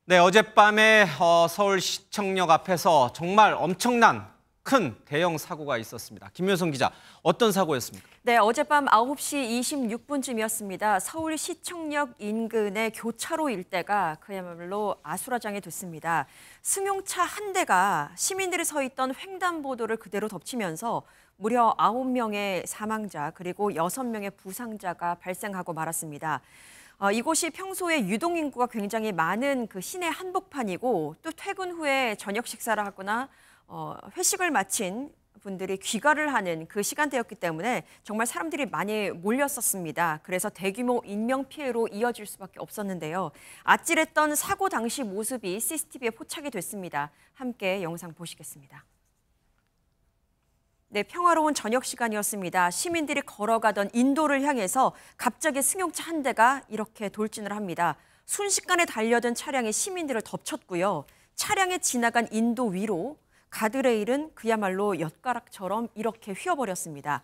네, 어젯밤에 서울시청역 앞에서 정말 엄청난 큰 대형 사고가 있었습니다. 김효성 기자, 어떤 사고였습니까? 네, 어젯밤 9시 26분쯤이었습니다. 서울시청역 인근의 교차로 일대가 그야말로 아수라장이 됐습니다. 승용차 한 대가 시민들이 서 있던 횡단보도를 그대로 덮치면서 무려 9명의 사망자 그리고 6명의 부상자가 발생하고 말았습니다. 이곳이 평소에 유동인구가 굉장히 많은 그 시내 한복판이고 또 퇴근 후에 저녁 식사를 하거나 회식을 마친 분들이 귀가를 하는 그 시간대였기 때문에 정말 사람들이 많이 몰렸었습니다. 그래서 대규모 인명피해로 이어질 수밖에 없었는데요. 아찔했던 사고 당시 모습이 CCTV에 포착이 됐습니다. 함께 영상 보시겠습니다. 네, 평화로운 저녁 시간이었습니다. 시민들이 걸어가던 인도를 향해서 갑자기 승용차 한 대가 이렇게 돌진을 합니다. 순식간에 달려든 차량이 시민들을 덮쳤고요. 차량에 지나간 인도 위로 가드레일은 그야말로 엿가락처럼 이렇게 휘어버렸습니다.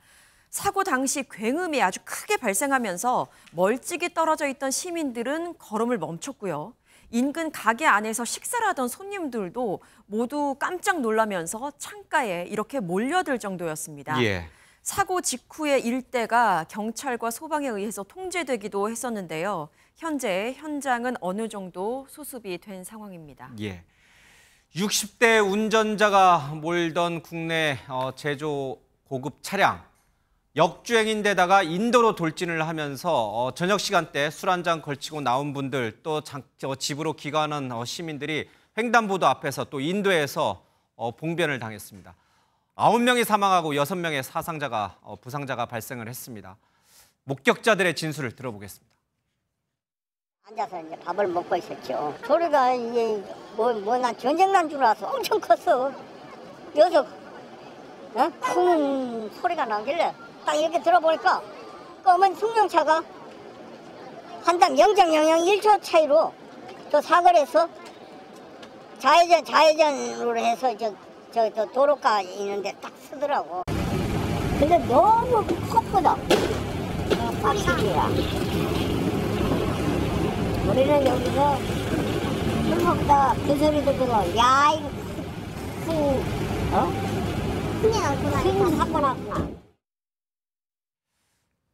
사고 당시 굉음이 아주 크게 발생하면서 멀찍이 떨어져 있던 시민들은 걸음을 멈췄고요. 인근 가게 안에서 식사를 하던 손님들도 모두 깜짝 놀라면서 창가에 이렇게 몰려들 정도였습니다. 예. 사고 직후에 일대가 경찰과 소방에 의해서 통제되기도 했었는데요. 현재 현장은 어느 정도 수습이 된 상황입니다. 예. 60대 운전자가 몰던 국내 제조 고급 차량. 역주행인데다가 인도로 돌진을 하면서 저녁 시간대 술 한잔 걸치고 나온 분들 또 집으로 귀가하는 시민들이 횡단보도 앞에서 또 인도에서 봉변을 당했습니다. 9명이 사망하고 6명의 부상자가 발생을 했습니다. 목격자들의 진술을 들어보겠습니다. 앉아서 이제 밥을 먹고 있었죠. 소리가 이게 난 전쟁 난 줄 알아서 엄청 컸어. 여기서 큰 소리가 나길래 딱 이렇게 들어보니까 검은 승용차가 한참 0.001초 차이로 저 사거리에서 좌회전으로 해서 저 도로가 있는데 딱 서더라고. 근데 너무 컸거든. 빡시기야. 우리는 여기서 술 먹다 그 소리 듣고 야 이거 큰 사고 났구나.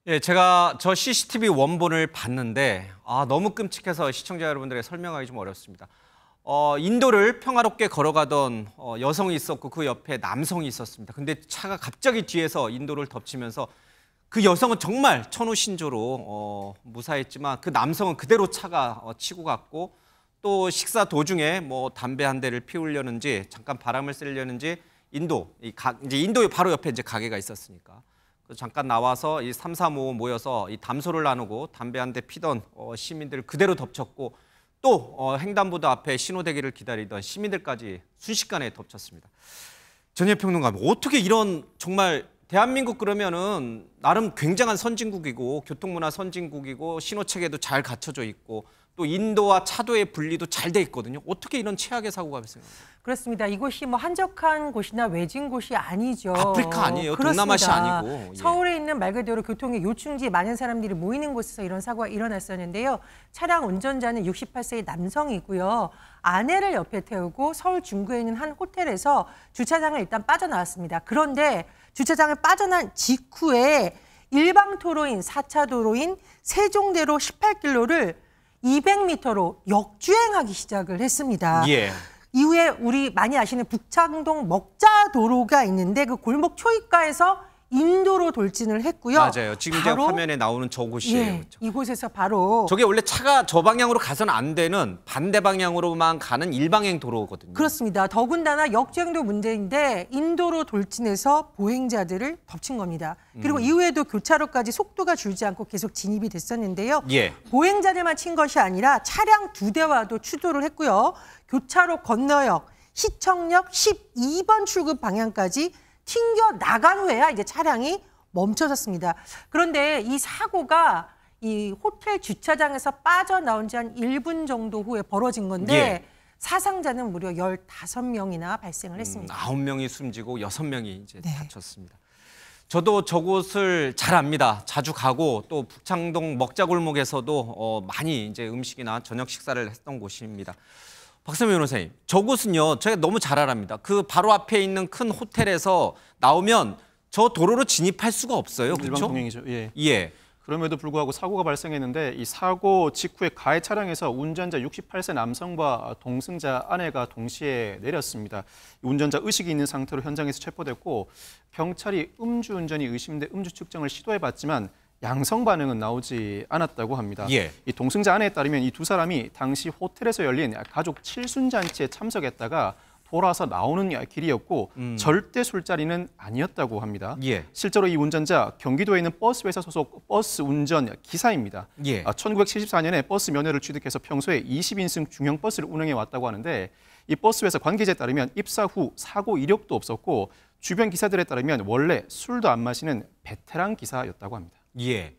예, 제가 저 CCTV 원본을 봤는데 너무 끔찍해서 시청자 여러분들에게 설명하기 좀 어렵습니다. 인도를 평화롭게 걸어가던 여성이 있었고 그 옆에 남성이 있었습니다. 근데 차가 갑자기 뒤에서 인도를 덮치면서 그 여성은 정말 천우신조로 무사했지만 그 남성은 그대로 차가 치고 갔고 또 식사 도중에 뭐 담배 한 대를 피우려는지 잠깐 바람을 쐬려는지 이제 인도 바로 옆에 이제 가게가 있었으니까 잠깐 나와서 이 3, 4, 5 모여서 이 담소를 나누고 담배 한 대 피던 시민들을 그대로 덮쳤고 또 횡단보도 앞에 신호대기를 기다리던 시민들까지 순식간에 덮쳤습니다. 전예평 평론가님, 어떻게 이런 정말 대한민국 그러면은 나름 굉장한 선진국이고 교통문화 선진국이고 신호체계도 잘 갖춰져 있고 또 인도와 차도의 분리도 잘 돼 있거든요. 어떻게 이런 최악의 사고가 발생합니까? 그렇습니다. 이곳이 뭐 한적한 곳이나 외진 곳이 아니죠. 아프리카 아니에요. 그렇습니다. 동남아시 아니고. 서울에 있는 말 그대로 교통의 요충지 많은 사람들이 모이는 곳에서 이런 사고가 일어났었는데요. 차량 운전자는 68세의 남성이고요. 아내를 옆에 태우고 서울 중구에 있는 한 호텔에서 주차장을 일단 빠져나왔습니다. 그런데 주차장을 빠져난 직후에 일방도로인 4차 도로인 세종대로 18길로를 200m로 역주행하기 시작을 했습니다. 예. 이후에 우리 많이 아시는 북창동 먹자도로가 있는데 그 골목 초입가에서 인도로 돌진을 했고요. 맞아요. 지금 제 화면에 나오는 저곳이에요. 예, 그렇죠? 이곳에서 바로 저게 원래 차가 저 방향으로 가서는 안 되는 반대 방향으로만 가는 일방향 도로거든요. 그렇습니다. 더군다나 역주행도 문제인데 인도로 돌진해서 보행자들을 덮친 겁니다. 그리고 이후에도 교차로까지 속도가 줄지 않고 계속 진입이 됐었는데요. 예. 보행자들만 친 것이 아니라 차량 2대와도 추돌을 했고요. 교차로 건너역, 시청역 12번 출구 방향까지 튕겨 나간 후에야 이제 차량이 멈춰졌습니다. 그런데 이 사고가 이 호텔 주차장에서 빠져나온 지 한 1분 정도 후에 벌어진 건데 예. 사상자는 무려 15명이나 발생을 했습니다. 9명이 숨지고 6명이 이제 네. 다쳤습니다. 저도 저곳을 잘 압니다. 자주 가고 또 북창동 먹자골목에서도 많이 이제 음식이나 저녁 식사를 했던 곳입니다. 박선미 변호사님, 저곳은요, 제가 너무 잘 알아합니다. 그 바로 앞에 있는 큰 호텔에서 나오면 저 도로로 진입할 수가 없어요. 일반 그렇죠? 통행이죠. 예. 예. 그럼에도 불구하고 사고가 발생했는데 이 사고 직후에 가해 차량에서 운전자 68세 남성과 동승자 아내가 동시에 내렸습니다. 운전자 의식이 있는 상태로 현장에서 체포됐고 경찰이 음주운전이 의심돼 음주 측정을 시도해봤지만 양성 반응은 나오지 않았다고 합니다. 예. 이 동승자 아내에 따르면 이 두 사람이 당시 호텔에서 열린 가족 칠순잔치에 참석했다가 돌아서 나오는 길이었고 절대 술자리는 아니었다고 합니다. 예. 실제로 이 운전자 경기도에 있는 버스 회사 소속 버스 운전 기사입니다. 예. 1974년에 버스 면허를 취득해서 평소에 20인승 중형 버스를 운행해 왔다고 하는데 이 버스 회사 관계자에 따르면 입사 후 사고 이력도 없었고 주변 기사들에 따르면 원래 술도 안 마시는 베테랑 기사였다고 합니다. 예.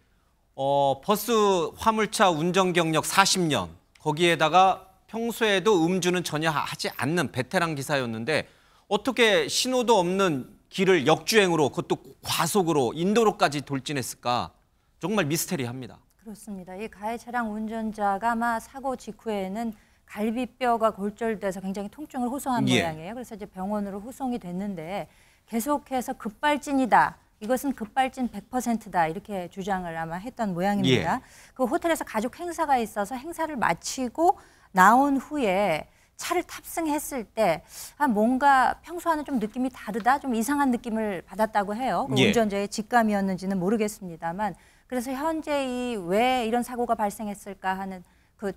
버스 화물차 운전 경력 40년, 거기에다가 평소에도 음주는 전혀 하지 않는 베테랑 기사였는데 어떻게 신호도 없는 길을 역주행으로 그것도 과속으로 인도로까지 돌진했을까? 정말 미스테리합니다. 그렇습니다. 이 가해 차량 운전자가 아마 사고 직후에는 갈비뼈가 골절돼서 굉장히 통증을 호소한 예. 모양이에요. 그래서 이제 병원으로 후송이 됐는데 계속해서 급발진이다. 이것은 급발진 100%다 이렇게 주장을 아마 했던 모양입니다. 예. 그 호텔에서 가족 행사가 있어서 행사를 마치고 나온 후에 차를 탑승했을 때 뭔가 평소와는 좀 느낌이 다르다, 좀 이상한 느낌을 받았다고 해요. 그 예. 운전자의 직감이었는지는 모르겠습니다만 그래서 현재 왜 이런 사고가 발생했을까 하는 그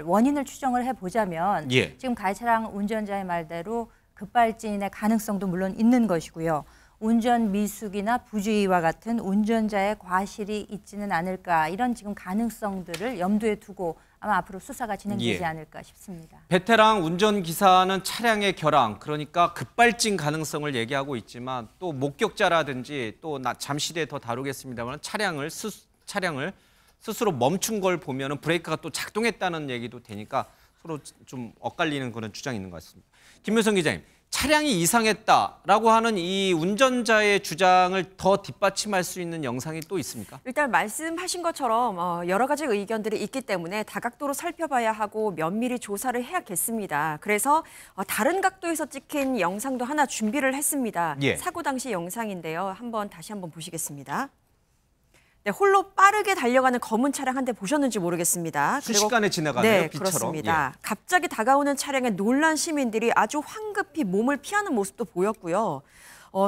원인을 추정을 해보자면 예. 지금 가해 차량 운전자의 말대로 급발진의 가능성도 물론 있는 것이고요. 운전 미숙이나 부주의와 같은 운전자의 과실이 있지는 않을까 이런 지금 가능성들을 염두에 두고 아마 앞으로 수사가 진행되지 예. 않을까 싶습니다. 베테랑 운전기사는 차량의 결항, 그러니까 급발진 가능성을 얘기하고 있지만 또 목격자라든지 또 잠시 뒤에 더 다루겠습니다만 차량을 스스로 멈춘 걸 보면 브레이크가 또 작동했다는 얘기도 되니까 서로 좀 엇갈리는 그런 주장이 있는 것 같습니다. 김효성 기자님, 차량이 이상했다라고 하는 이 운전자의 주장을 더 뒷받침할 수 있는 영상이 또 있습니까? 일단 말씀하신 것처럼 여러 가지 의견들이 있기 때문에 다각도로 살펴봐야 하고 면밀히 조사를 해야겠습니다. 그래서 다른 각도에서 찍힌 영상도 하나 준비를 했습니다. 예. 사고 당시 영상인데요. 다시 한번 보시겠습니다. 네, 홀로 빠르게 달려가는 검은 차량 한 대 보셨는지 모르겠습니다. 순식간에 지나가네요, 네, 빛처럼. 그렇습니다. 예. 갑자기 다가오는 차량에 놀란 시민들이 아주 황급히 몸을 피하는 모습도 보였고요.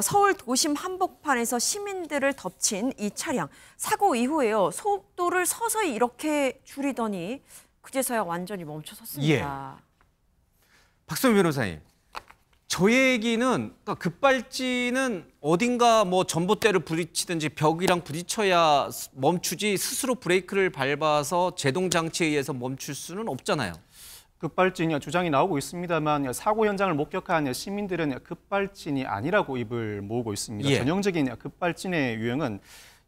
서울 도심 한복판에서 시민들을 덮친 이 차량. 사고 이후에요. 속도를 서서히 이렇게 줄이더니 그제서야 완전히 멈춰섰습니다. 박선미 변호사님, 저 얘기는 그러니까 급발진은 어딘가 뭐 전봇대를 부딪히든지 벽이랑 부딪혀야 멈추지 스스로 브레이크를 밟아서 제동 장치에 의해서 멈출 수는 없잖아요. 급발진이 주장이 나오고 있습니다만 사고 현장을 목격한 시민들은 급발진이 아니라고 입을 모으고 있습니다. 예. 전형적인 급발진의 유형은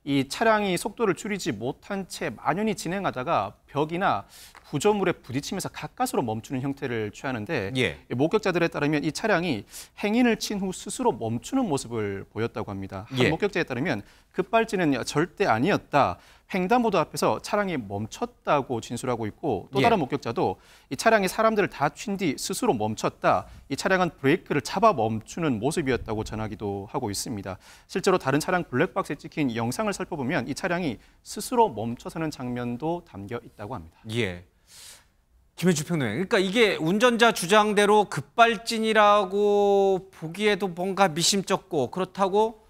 이 차량이 속도를 줄이지 못한 채 만연히 진행하다가 벽이나 구조물에 부딪히면서 가까스로 멈추는 형태를 취하는데 예. 목격자들에 따르면 이 차량이 행인을 친 후 스스로 멈추는 모습을 보였다고 합니다. 한 예. 목격자에 따르면 급발진은 절대 아니었다. 횡단보도 앞에서 차량이 멈췄다고 진술하고 있고 또 다른 예. 목격자도 이 차량이 사람들을 다 친 뒤 스스로 멈췄다. 이 차량은 브레이크를 잡아 멈추는 모습이었다고 전하기도 하고 있습니다. 실제로 다른 차량 블랙박스에 찍힌 영상을 살펴보면 이 차량이 스스로 멈춰서는 장면도 담겨 있다고 합니다. 예. 김현주 평론가님, 그러니까 이게 운전자 주장대로 급발진이라고 보기에도 뭔가 미심쩍고 그렇다고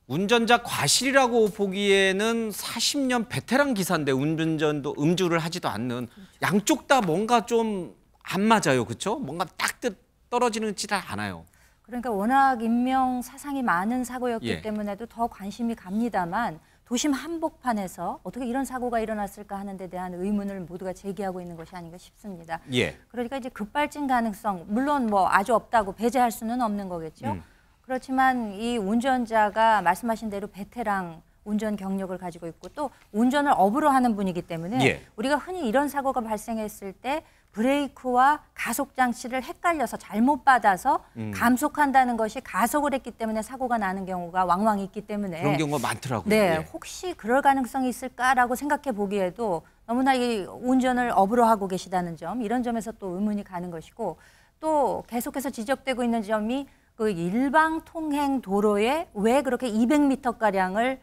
운전자 과실이라고 보기에는 40년 베테랑 기사인데 음주를 하지도 않는 양쪽 다 뭔가 좀 안 맞아요, 그렇죠? 뭔가 딱 떨어지는지 않아요. 그러니까 워낙 인명 사상이 많은 사고였기 예. 때문에도 더 관심이 갑니다만 도심 한복판에서 어떻게 이런 사고가 일어났을까 하는 데 대한 의문을 모두가 제기하고 있는 것이 아닌가 싶습니다. 예. 그러니까 이제 급발진 가능성, 물론 뭐 아주 없다고 배제할 수는 없는 거겠죠. 그렇지만 이 운전자가 말씀하신 대로 베테랑 운전 경력을 가지고 있고 또 운전을 업으로 하는 분이기 때문에 예. 우리가 흔히 이런 사고가 발생했을 때 브레이크와 가속 장치를 헷갈려서 잘못 받아서 감속한다는 것이 가속을 했기 때문에 사고가 나는 경우가 왕왕 있기 때문에 그런 경우가 많더라고요. 네, 예. 혹시 그럴 가능성이 있을까라고 생각해 보기에도 너무나 이 운전을 업으로 하고 계시다는 점, 이런 점에서 또 의문이 가는 것이고 또 계속해서 지적되고 있는 점이 그 일방 통행 도로에 왜 그렇게 200m가량을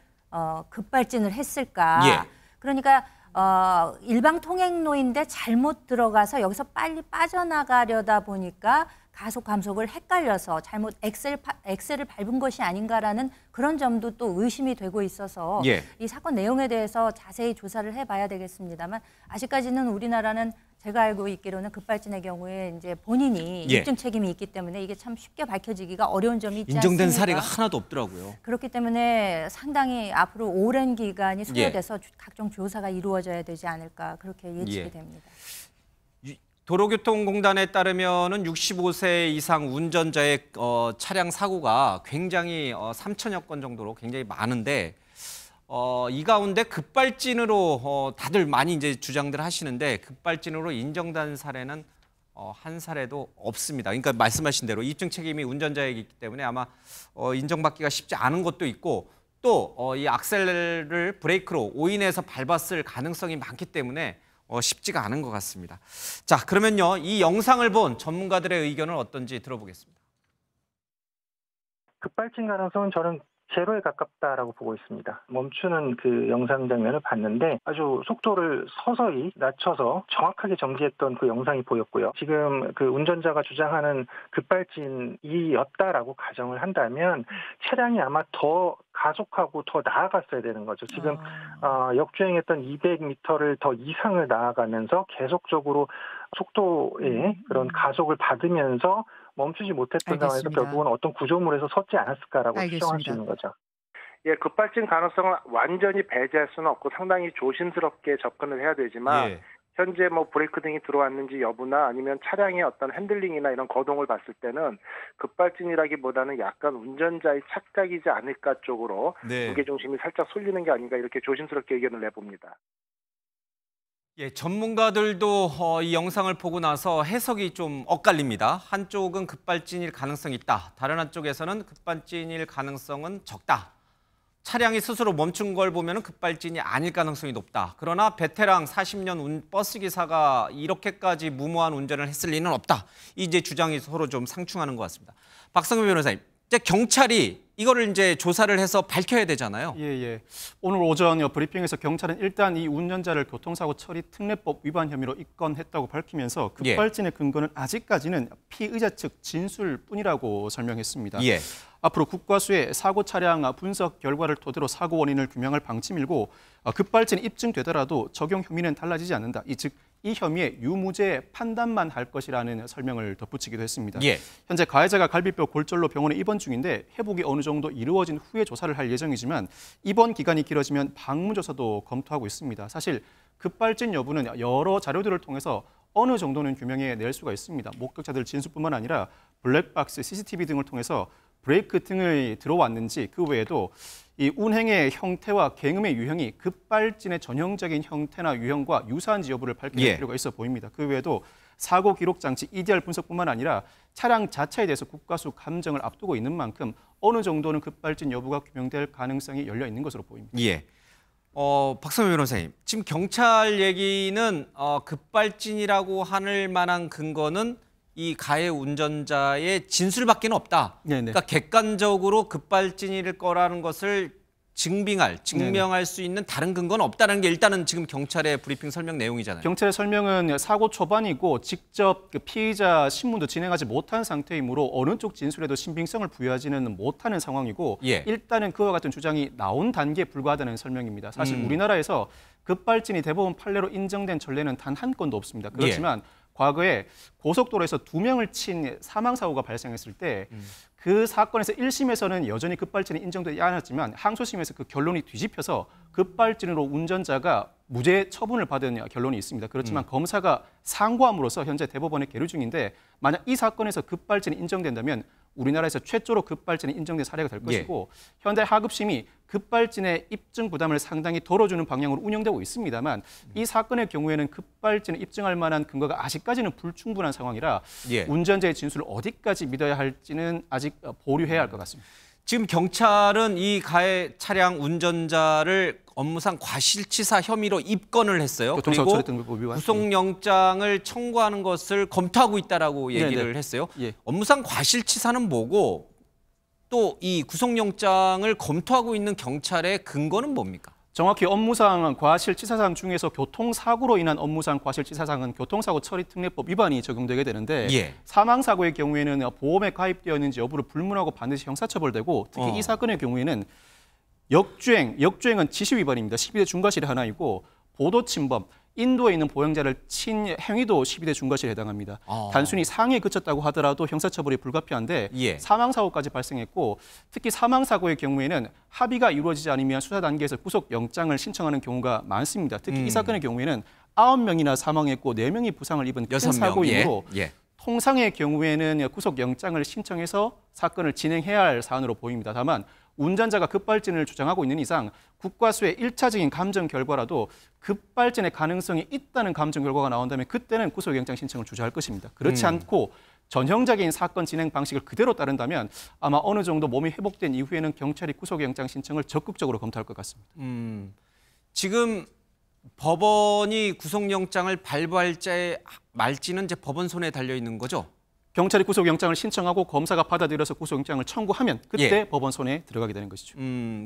급발진을 했을까? 예. 그러니까 일방 통행로인데 잘못 들어가서 여기서 빨리 빠져나가려다 보니까 가속 감속을 헷갈려서 잘못 엑셀을 밟은 것이 아닌가라는 그런 점도 또 의심이 되고 있어서 예. 이 사건 내용에 대해서 자세히 조사를 해봐야 되겠습니다만 아직까지는 우리나라는 제가 알고 있기로는 급발진의 경우에 이제 본인이 예. 입증 책임이 있기 때문에 이게 참 쉽게 밝혀지기가 어려운 점이 있지 인정된 않습니까? 사례가 하나도 없더라고요. 그렇기 때문에 상당히 앞으로 오랜 기간이 소요돼서 각종 조사가 이루어져야 되지 않을까 그렇게 예측이 예. 됩니다. 도로교통공단에 따르면은 65세 이상 운전자의 차량 사고가 굉장히 3천여 건 정도로 굉장히 많은데 이 가운데 급발진으로 다들 많이 이제 주장들 하시는데 급발진으로 인정된 사례는 한 사례도 없습니다. 그러니까 말씀하신 대로 입증 책임이 운전자에게 있기 때문에 아마 인정받기가 쉽지 않은 것도 있고 또 이 악셀을 브레이크로 오인해서 밟았을 가능성이 많기 때문에 쉽지가 않은 것 같습니다. 자, 그러면요. 이 영상을 본 전문가들의 의견은 어떤지 들어보겠습니다. 급발진 가능성은 저는 제로에 가깝다라고 보고 있습니다. 멈추는 그 영상 장면을 봤는데 아주 속도를 서서히 낮춰서 정확하게 정지했던 그 영상이 보였고요. 지금 그 운전자가 주장하는 급발진이었다라고 가정을 한다면 차량이 아마 더 가속하고 더 나아갔어야 되는 거죠. 지금 역주행했던 200m를 더 이상을 나아가면서 계속적으로 속도의 그런 가속을 받으면서 멈추지 못했던 상황에서 알겠습니다. 결국은 어떤 구조물에서 섰지 않았을까라고 추정할 수 알겠습니다. 있는 거죠. 예, 급발진 가능성을 완전히 배제할 수는 없고 상당히 조심스럽게 접근을 해야 되지만 예. 현재 뭐 브레이크 등이 들어왔는지 여부나 아니면 차량의 어떤 핸들링이나 이런 거동을 봤을 때는 급발진이라기보다는 약간 운전자의 착각이지 않을까 쪽으로 네. 무게중심이 살짝 쏠리는 게 아닌가 이렇게 조심스럽게 의견을 내봅니다. 예, 전문가들도 이 영상을 보고 나서 해석이 좀 엇갈립니다. 한쪽은 급발진일 가능성이 있다. 다른 한쪽에서는 급발진일 가능성은 적다. 차량이 스스로 멈춘 걸 보면 급발진이 아닐 가능성이 높다. 그러나 베테랑 40년 버스 기사가 이렇게까지 무모한 운전을 했을 리는 없다. 이제 주장이 서로 좀 상충하는 것 같습니다. 박성규 변호사님, 이제 경찰이 이거를 이제 조사를 해서 밝혀야 되잖아요. 예. 오늘 오전 브리핑에서 경찰은 일단 이 운전자를 교통사고 처리 특례법 위반 혐의로 입건했다고 밝히면서 급발진의 근거는 아직까지는 피의자 측 진술뿐이라고 설명했습니다. 예. 앞으로 국과수의 사고 차량 분석 결과를 토대로 사고 원인을 규명할 방침이고 급발진이 입증되더라도 적용 혐의는 달라지지 않는다. 즉 이 혐의에 유무죄 판단만 할 것이라는 설명을 덧붙이기도 했습니다. 예. 현재 가해자가 갈비뼈 골절로 병원에 입원 중인데 회복이 어느 정도 이루어진 후에 조사를 할 예정이지만 입원 기간이 길어지면 방문 조사도 검토하고 있습니다. 사실 급발진 여부는 여러 자료들을 통해서 어느 정도는 규명해낼 수가 있습니다. 목격자들 진술뿐만 아니라 블랙박스, CCTV 등을 통해서 브레이크 등이 들어왔는지 그 외에도 이 운행의 형태와 경음의 유형이 급발진의 전형적인 형태나 유형과 유사한지 여부를 밝힐 필요가 있어 보입니다. 그 외에도 사고 기록 장치 EDR 분석뿐만 아니라 차량 자체에 대해서 국과수 감정을 앞두고 있는 만큼 어느 정도는 급발진 여부가 규명될 가능성이 열려 있는 것으로 보입니다. 예. 박성규 변호사님, 지금 경찰 얘기는 급발진이라고 할 만한 근거는 이 가해 운전자의 진술밖에 없다. 네네. 그러니까 객관적으로 급발진일 거라는 것을 증명할 수 있는 다른 근거는 없다는 게 일단은 지금 경찰의 브리핑 설명 내용이잖아요. 경찰의 설명은 사고 초반이고 직접 그 피의자 신문도 진행하지 못한 상태이므로 어느 쪽 진술에도 신빙성을 부여하지는 못하는 상황이고 예. 일단은 그와 같은 주장이 나온 단계에 불과하다는 설명입니다. 사실 우리나라에서 급발진이 대법원 판례로 인정된 전례는 단 한 건도 없습니다. 그렇지만 과거에 고속도로에서 2명을 친 사망사고가 발생했을 때 그 사건에서 1심에서는 여전히 급발진이 인정되지 않았지만 항소심에서 그 결론이 뒤집혀서 급발진으로 운전자가 무죄 처분을 받은 결론이 있습니다. 그렇지만 검사가 상고함으로써 현재 대법원에 계류 중인데 만약 이 사건에서 급발진이 인정된다면 우리나라에서 최초로 급발진이 인정된 사례가 될 것이고 현대 하급심이 급발진의 입증 부담을 상당히 덜어주는 방향으로 운영되고 있습니다만 이 사건의 경우에는 급발진을 입증할 만한 근거가 아직까지는 불충분한 상황이라 운전자의 진술을 어디까지 믿어야 할지는 아직 보류해야 할 것 같습니다. 지금 경찰은 이 가해 차량 운전자를 업무상 과실치사 혐의로 입건을 했어요. 그리고 구속영장을 청구하는 것을 검토하고 있다라고 얘기를 했어요. 업무상 과실치사는 뭐고 또 이 구속영장을 검토하고 있는 경찰의 근거는 뭡니까? 정확히 업무상 과실치사상 중에서 교통사고로 인한 업무상 과실치사상은 교통사고 처리특례법 위반이 적용되게 되는데 사망사고의 경우에는 보험에 가입되어 있는지 여부를 불문하고 반드시 형사처벌되고 특히 이 사건의 경우에는 역주행은 지시위반입니다. 12대 중과실이 하나이고 보도침범, 인도에 있는 보행자를 친 행위도 12대 중과실에 해당합니다. 단순히 상해에 그쳤다고 하더라도 형사처벌이 불가피한데 사망사고까지 발생했고 특히 사망사고의 경우에는 합의가 이루어지지 않으면 수사 단계에서 구속영장을 신청하는 경우가 많습니다. 특히 이 사건의 경우에는 9명이나 사망했고 4명이 부상을 입은 큰 사고이므로 통상의 경우에는 구속영장을 신청해서 사건을 진행해야 할 사안으로 보입니다. 다만 운전자가 급발진을 주장하고 있는 이상 국과수의 1차적인 감정 결과라도 급발진의 가능성이 있다는 감정 결과가 나온다면 그때는 구속영장 신청을 주저할 것입니다. 그렇지 않고 전형적인 사건 진행 방식을 그대로 따른다면 아마 어느 정도 몸이 회복된 이후에는 경찰이 구속영장 신청을 적극적으로 검토할 것 같습니다. 지금 법원이 구속영장을 발부할지 말지는 이제 법원 손에 달려 있는 거죠? 경찰이 구속영장을 신청하고 검사가 받아들여서 구속영장을 청구하면 그때 법원 손에 들어가게 되는 것이죠.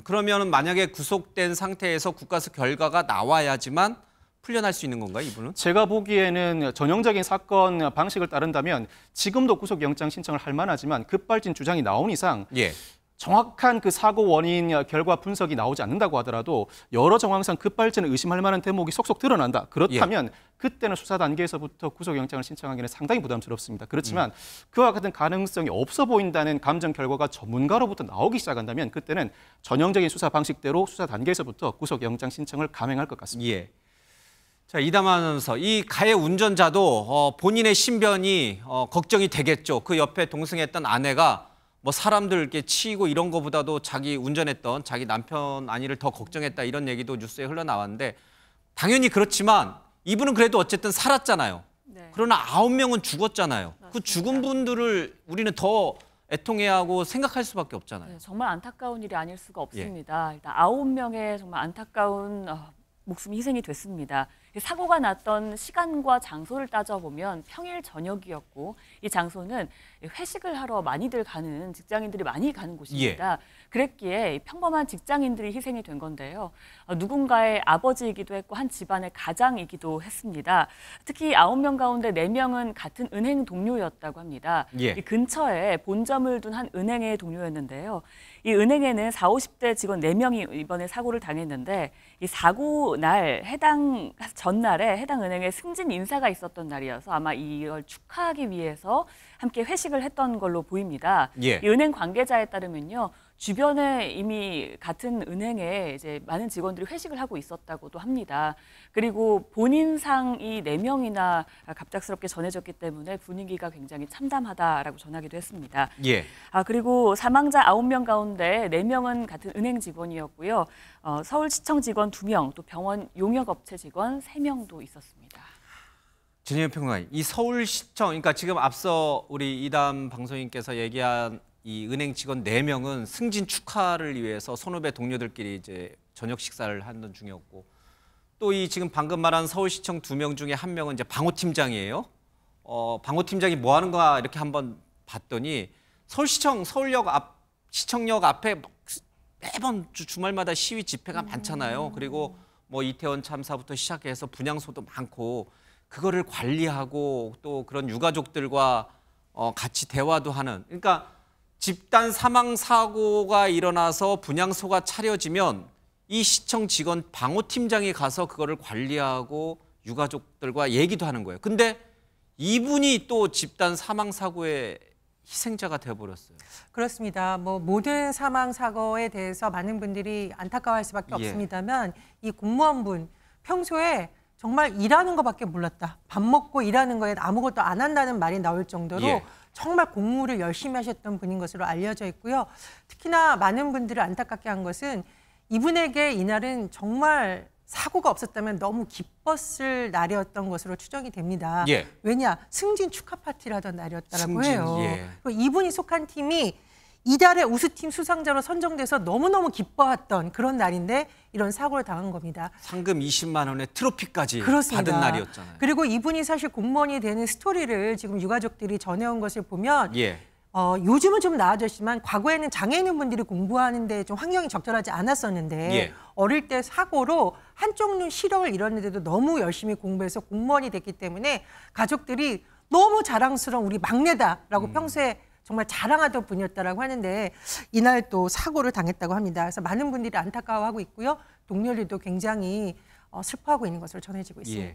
그러면 만약에 구속된 상태에서 국가수 결과가 나와야지만 풀려날 수 있는 건가요, 이분은? 제가 보기에는 전형적인 사건 방식을 따른다면 지금도 구속영장 신청을 할 만하지만 급발진 주장이 나온 이상 정확한 그 사고 원인 결과 분석이 나오지 않는다고 하더라도 여러 정황상 급발진을 의심할 만한 대목이 속속 드러난다. 그렇다면 그때는 수사 단계에서부터 구속영장을 신청하기는 상당히 부담스럽습니다. 그렇지만 그와 같은 가능성이 없어 보인다는 감정 결과가 전문가로부터 나오기 시작한다면 그때는 전형적인 수사 방식대로 수사 단계에서부터 구속영장 신청을 감행할 것 같습니다. 자, 이담화 아나운서, 이 가해 운전자도 본인의 신변이 걱정이 되겠죠. 그 옆에 동승했던 아내가 뭐 사람들 이렇게 치이고 이런 거보다도 자기 운전했던 자기 남편 아니를 더 걱정했다 이런 얘기도 뉴스에 흘러나왔는데 당연히 그렇지만 이분은 그래도 어쨌든 살았잖아요. 그러나 9명은 죽었잖아요. 맞습니다. 그 죽은 분들을 우리는 더 애통해야 하고 생각할 수밖에 없잖아요. 정말 안타까운 일이 아닐 수가 없습니다. 일단 9명의 정말 안타까운 목숨이 희생이 됐습니다. 사고가 났던 시간과 장소를 따져보면 평일 저녁이었고 이 장소는 회식을 하러 많이들 가는 직장인들이 많이 가는 곳입니다. 그랬기에 평범한 직장인들이 희생이 된 건데요. 누군가의 아버지이기도 했고 한 집안의 가장이기도 했습니다. 특히 9명 가운데 4명은 같은 은행 동료였다고 합니다. 이 근처에 본점을 둔 한 은행의 동료였는데요. 이 은행에는 40, 50대 직원 4명이 이번에 사고를 당했는데 이 사고 날 전날에 해당 은행에 승진 인사가 있었던 날이어서 아마 이걸 축하하기 위해서 함께 회식을 했던 걸로 보입니다. 이 은행 관계자에 따르면요. 주변에 이미 같은 은행에 이제 많은 직원들이 회식을 하고 있었다고도 합니다. 그리고 본인상 이 4명이나 갑작스럽게 전해졌기 때문에 분위기가 굉장히 참담하다라고 전하기도 했습니다. 그리고 사망자 9명 가운데 4명은 같은 은행 직원이었고요. 서울시청 직원 2명, 또 병원 용역업체 직원 3명도 있었습니다. 전혜연 평론가님, 이 서울시청, 그러니까 지금 앞서 우리 이담 방송인께서 얘기한 이 은행 직원 4명은 승진 축하를 위해서 선후배 동료들끼리 이제 저녁 식사를 하는 중이었고 또 이 지금 방금 말한 서울시청 2명 중에 1명은 이제 방호팀장이에요. 방호팀장이 뭐 하는가 이렇게 한번 봤더니 서울시청 시청역 앞에 매번 주말마다 시위 집회가 많잖아요. 그리고 뭐 이태원 참사부터 시작해서 분향소도 많고 그거를 관리하고 또 그런 유가족들과 같이 대화도 하는, 그러니까 집단 사망 사고가 일어나서 분향소가 차려지면 이 시청 직원 방호팀장이 가서 그거를 관리하고 유가족들과 얘기도 하는 거예요. 근데 이분이 또 집단 사망 사고의 희생자가 되어버렸어요. 그렇습니다. 뭐 모든 사망 사고에 대해서 많은 분들이 안타까워할 수밖에 없습니다만 이 공무원분 평소에 정말 일하는 것밖에 몰랐다. 밥 먹고 일하는 거에 아무것도 안 한다는 말이 나올 정도로 정말 공무를 열심히 하셨던 분인 것으로 알려져 있고요. 특히나 많은 분들을 안타깝게 한 것은 이분에게 이날은 정말 사고가 없었다면 너무 기뻤을 날이었던 것으로 추정이 됩니다. 예. 왜냐? 승진 축하 파티를 하던 날이었다라고 해요. 예. 그리고 이분이 속한 팀이 이달의 우수팀 수상자로 선정돼서 너무너무 기뻐했던 그런 날인데 이런 사고를 당한 겁니다. 상금 20만 원의 트로피까지 그렇습니다. 받은 날이었잖아요. 그리고 이분이 사실 공무원이 되는 스토리를 지금 유가족들이 전해온 것을 보면 예. 요즘은 좀 나아졌지만 과거에는 장애 있는 분들이 공부하는데 좀 환경이 적절하지 않았었는데 예. 어릴 때 사고로 한쪽 눈 시력을 잃었는데도 너무 열심히 공부해서 공무원이 됐기 때문에 가족들이 너무 자랑스러운 우리 막내다라고 평소에 정말 자랑하던 분이었다라고 하는데 이날 또 사고를 당했다고 합니다. 그래서 많은 분들이 안타까워하고 있고요. 동료들도 굉장히 슬퍼하고 있는 것으로 전해지고 있습니다. 예.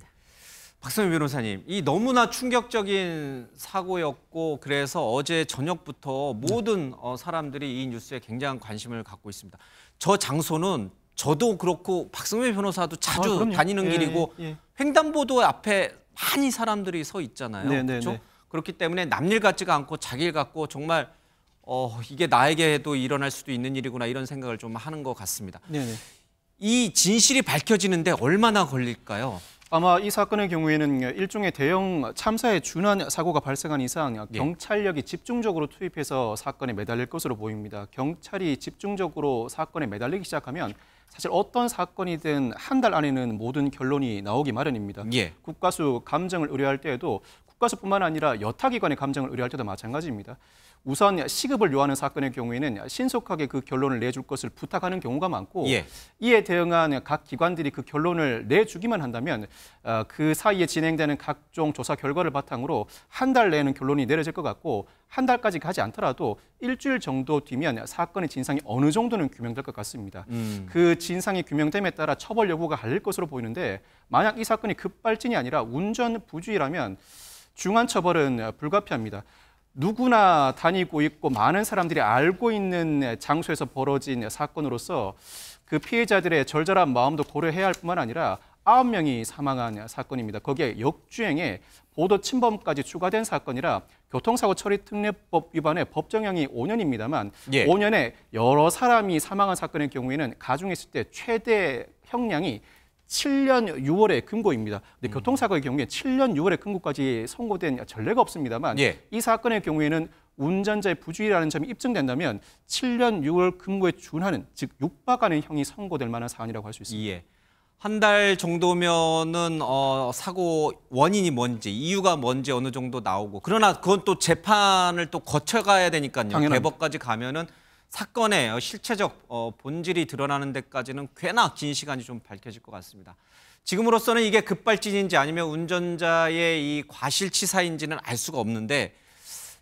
박선미 변호사님, 이 너무나 충격적인 사고였고 그래서 어제 저녁부터 모든 사람들이 이 뉴스에 굉장한 관심을 갖고 있습니다. 저 장소는 저도 그렇고 박선미 변호사도 자주 그럼요. 다니는 예, 길이고 예. 횡단보도 앞에 많이 사람들이 서 있잖아요. 네, 네, 그렇죠? 네. 그렇기 때문에 남일 같지가 않고 자기일 같고 정말 이게 나에게도 일어날 수도 있는 일이구나 이런 생각을 좀 하는 것 같습니다. 네네. 이 진실이 밝혀지는데 얼마나 걸릴까요? 아마 이 사건의 경우에는 일종의 대형 참사에 준한 사고가 발생한 이상 경찰력이 집중적으로 투입해서 사건에 매달릴 것으로 보입니다. 경찰이 집중적으로 사건에 매달리기 시작하면 사실 어떤 사건이든 한 달 안에는 모든 결론이 나오기 마련입니다. 예. 국가수 감정을 의뢰할 때에도 국가수뿐만 아니라 여타기관의 감정을 의뢰할 때도 마찬가지입니다. 우선 시급을 요하는 사건의 경우에는 신속하게 그 결론을 내줄 것을 부탁하는 경우가 많고 예. 이에 대응한 각 기관들이 그 결론을 내주기만 한다면 그 사이에 진행되는 각종 조사 결과를 바탕으로 한 달 내에는 결론이 내려질 것 같고 한 달까지 가지 않더라도 일주일 정도 뒤면 사건의 진상이 어느 정도는 규명될 것 같습니다. 그 진상이 규명됨에 따라 처벌 여부가 갈릴 것으로 보이는데 만약 이 사건이 급발진이 아니라 운전 부주의라면 중한 처벌은 불가피합니다. 누구나 다니고 있고 많은 사람들이 알고 있는 장소에서 벌어진 사건으로서 그 피해자들의 절절한 마음도 고려해야 할 뿐만 아니라 9명이 사망한 사건입니다. 거기에 역주행에 보도 침범까지 추가된 사건이라 교통사고 처리 특례법 위반의 법정형이 5년입니다만 예. 5년에 여러 사람이 사망한 사건의 경우에는 가중했을 때 최대 형량이 7년 6월의 금고입니다. 근데 교통사고의 경우에 7년 6월의 금고까지 선고된 전례가 없습니다만 예. 이 사건의 경우에는 운전자의 부주의라는 점이 입증된다면 7년 6월 금고에 준하는 즉 육박하는 형이 선고될 만한 사안이라고 할 수 있습니다. 예. 한 달 정도면은 사고 원인이 뭔지 이유가 뭔지 어느 정도 나오고 그러나 그건 또 재판을 또 거쳐가야 되니까요. 당연합니다. 대법까지 가면은 사건의 실체적 본질이 드러나는 데까지는 꽤나 긴 시간이 좀 밝혀질 것 같습니다. 지금으로서는 이게 급발진인지 아니면 운전자의 이 과실치사인지는 알 수가 없는데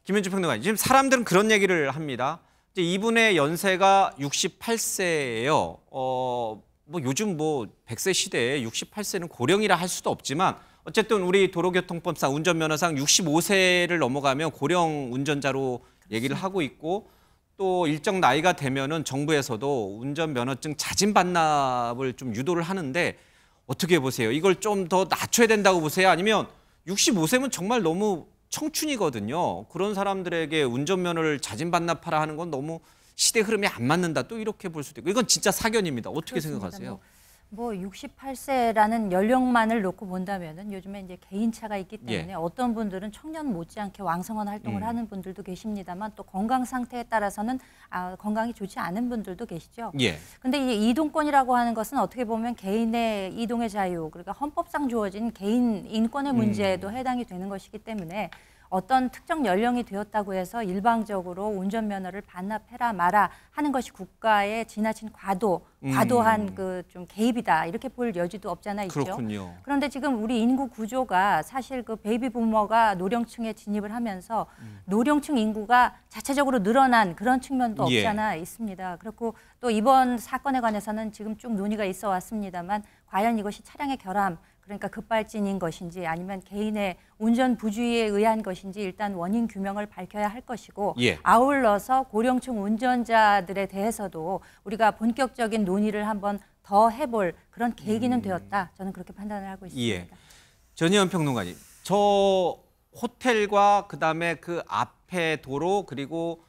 김현주 평론가님, 지금 사람들은 그런 얘기를 합니다. 이제 이분의 연세가 68세예요. 뭐 요즘 뭐 100세 시대에 68세는 고령이라 할 수도 없지만 어쨌든 우리 도로교통법상 운전면허상 65세를 넘어가면 고령 운전자로 얘기를 하고 있고 또 일정 나이가 되면은 정부에서도 운전면허증 자진 반납을 좀 유도를 하는데 어떻게 보세요? 이걸 좀 더 낮춰야 된다고 보세요? 아니면 65세면 정말 너무 청춘이거든요. 그런 사람들에게 운전면허를 자진 반납하라 하는 건 너무 시대 흐름에 안 맞는다. 또 이렇게 볼 수도 있고. 이건 진짜 사견입니다. 어떻게 그렇습니다. 생각하세요? 뭐 68세라는 연령만을 놓고 본다면은 요즘에 이제 개인차가 있기 때문에 어떤 분들은 청년 못지않게 왕성한 활동을 하는 분들도 계십니다만 또 건강 상태에 따라서는 건강이 좋지 않은 분들도 계시죠. 예. 근데 이 이동권이라고 하는 것은 어떻게 보면 개인의 이동의 자유, 그러니까 헌법상 주어진 개인 인권의 문제에도 해당이 되는 것이기 때문에 어떤 특정 연령이 되었다고 해서 일방적으로 운전면허를 반납해라 마라 하는 것이 국가의 지나친 과도한 그 좀 개입이다 이렇게 볼 여지도 없잖아 있죠. 그렇군요. 그런데 지금 우리 인구 구조가 사실 그 베이비 부머가 노령층에 진입을 하면서 노령층 인구가 자체적으로 늘어난 그런 측면도 없지 않아 있습니다. 그렇고 또 이번 사건에 관해서는 지금 쭉 논의가 있어 왔습니다만 과연 이것이 차량의 결함 그러니까 급발진인 것인지 아니면 개인의 운전 부주의에 의한 것인지 일단 원인 규명을 밝혀야 할 것이고 아울러서 고령층 운전자들에 대해서도 우리가 본격적인 논의를 한번 더 해볼 그런 계기는 되었다. 저는 그렇게 판단을 하고 있습니다. 전희연 평론가님, 저 호텔과 그다음에 그 앞에 도로 그리고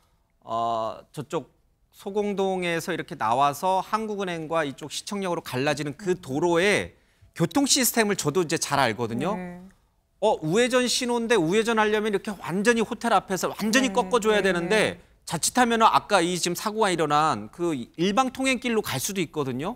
저쪽 소공동에서 이렇게 나와서 한국은행과 이쪽 시청역으로 갈라지는 그 도로의 교통 시스템을 저도 이제 잘 알거든요. 우회전 신호인데 우회전 하려면 이렇게 완전히 호텔 앞에서 완전히 꺾어줘야 되는데 자칫하면 아까 이 지금 사고가 일어난 그 일방 통행길로 갈 수도 있거든요.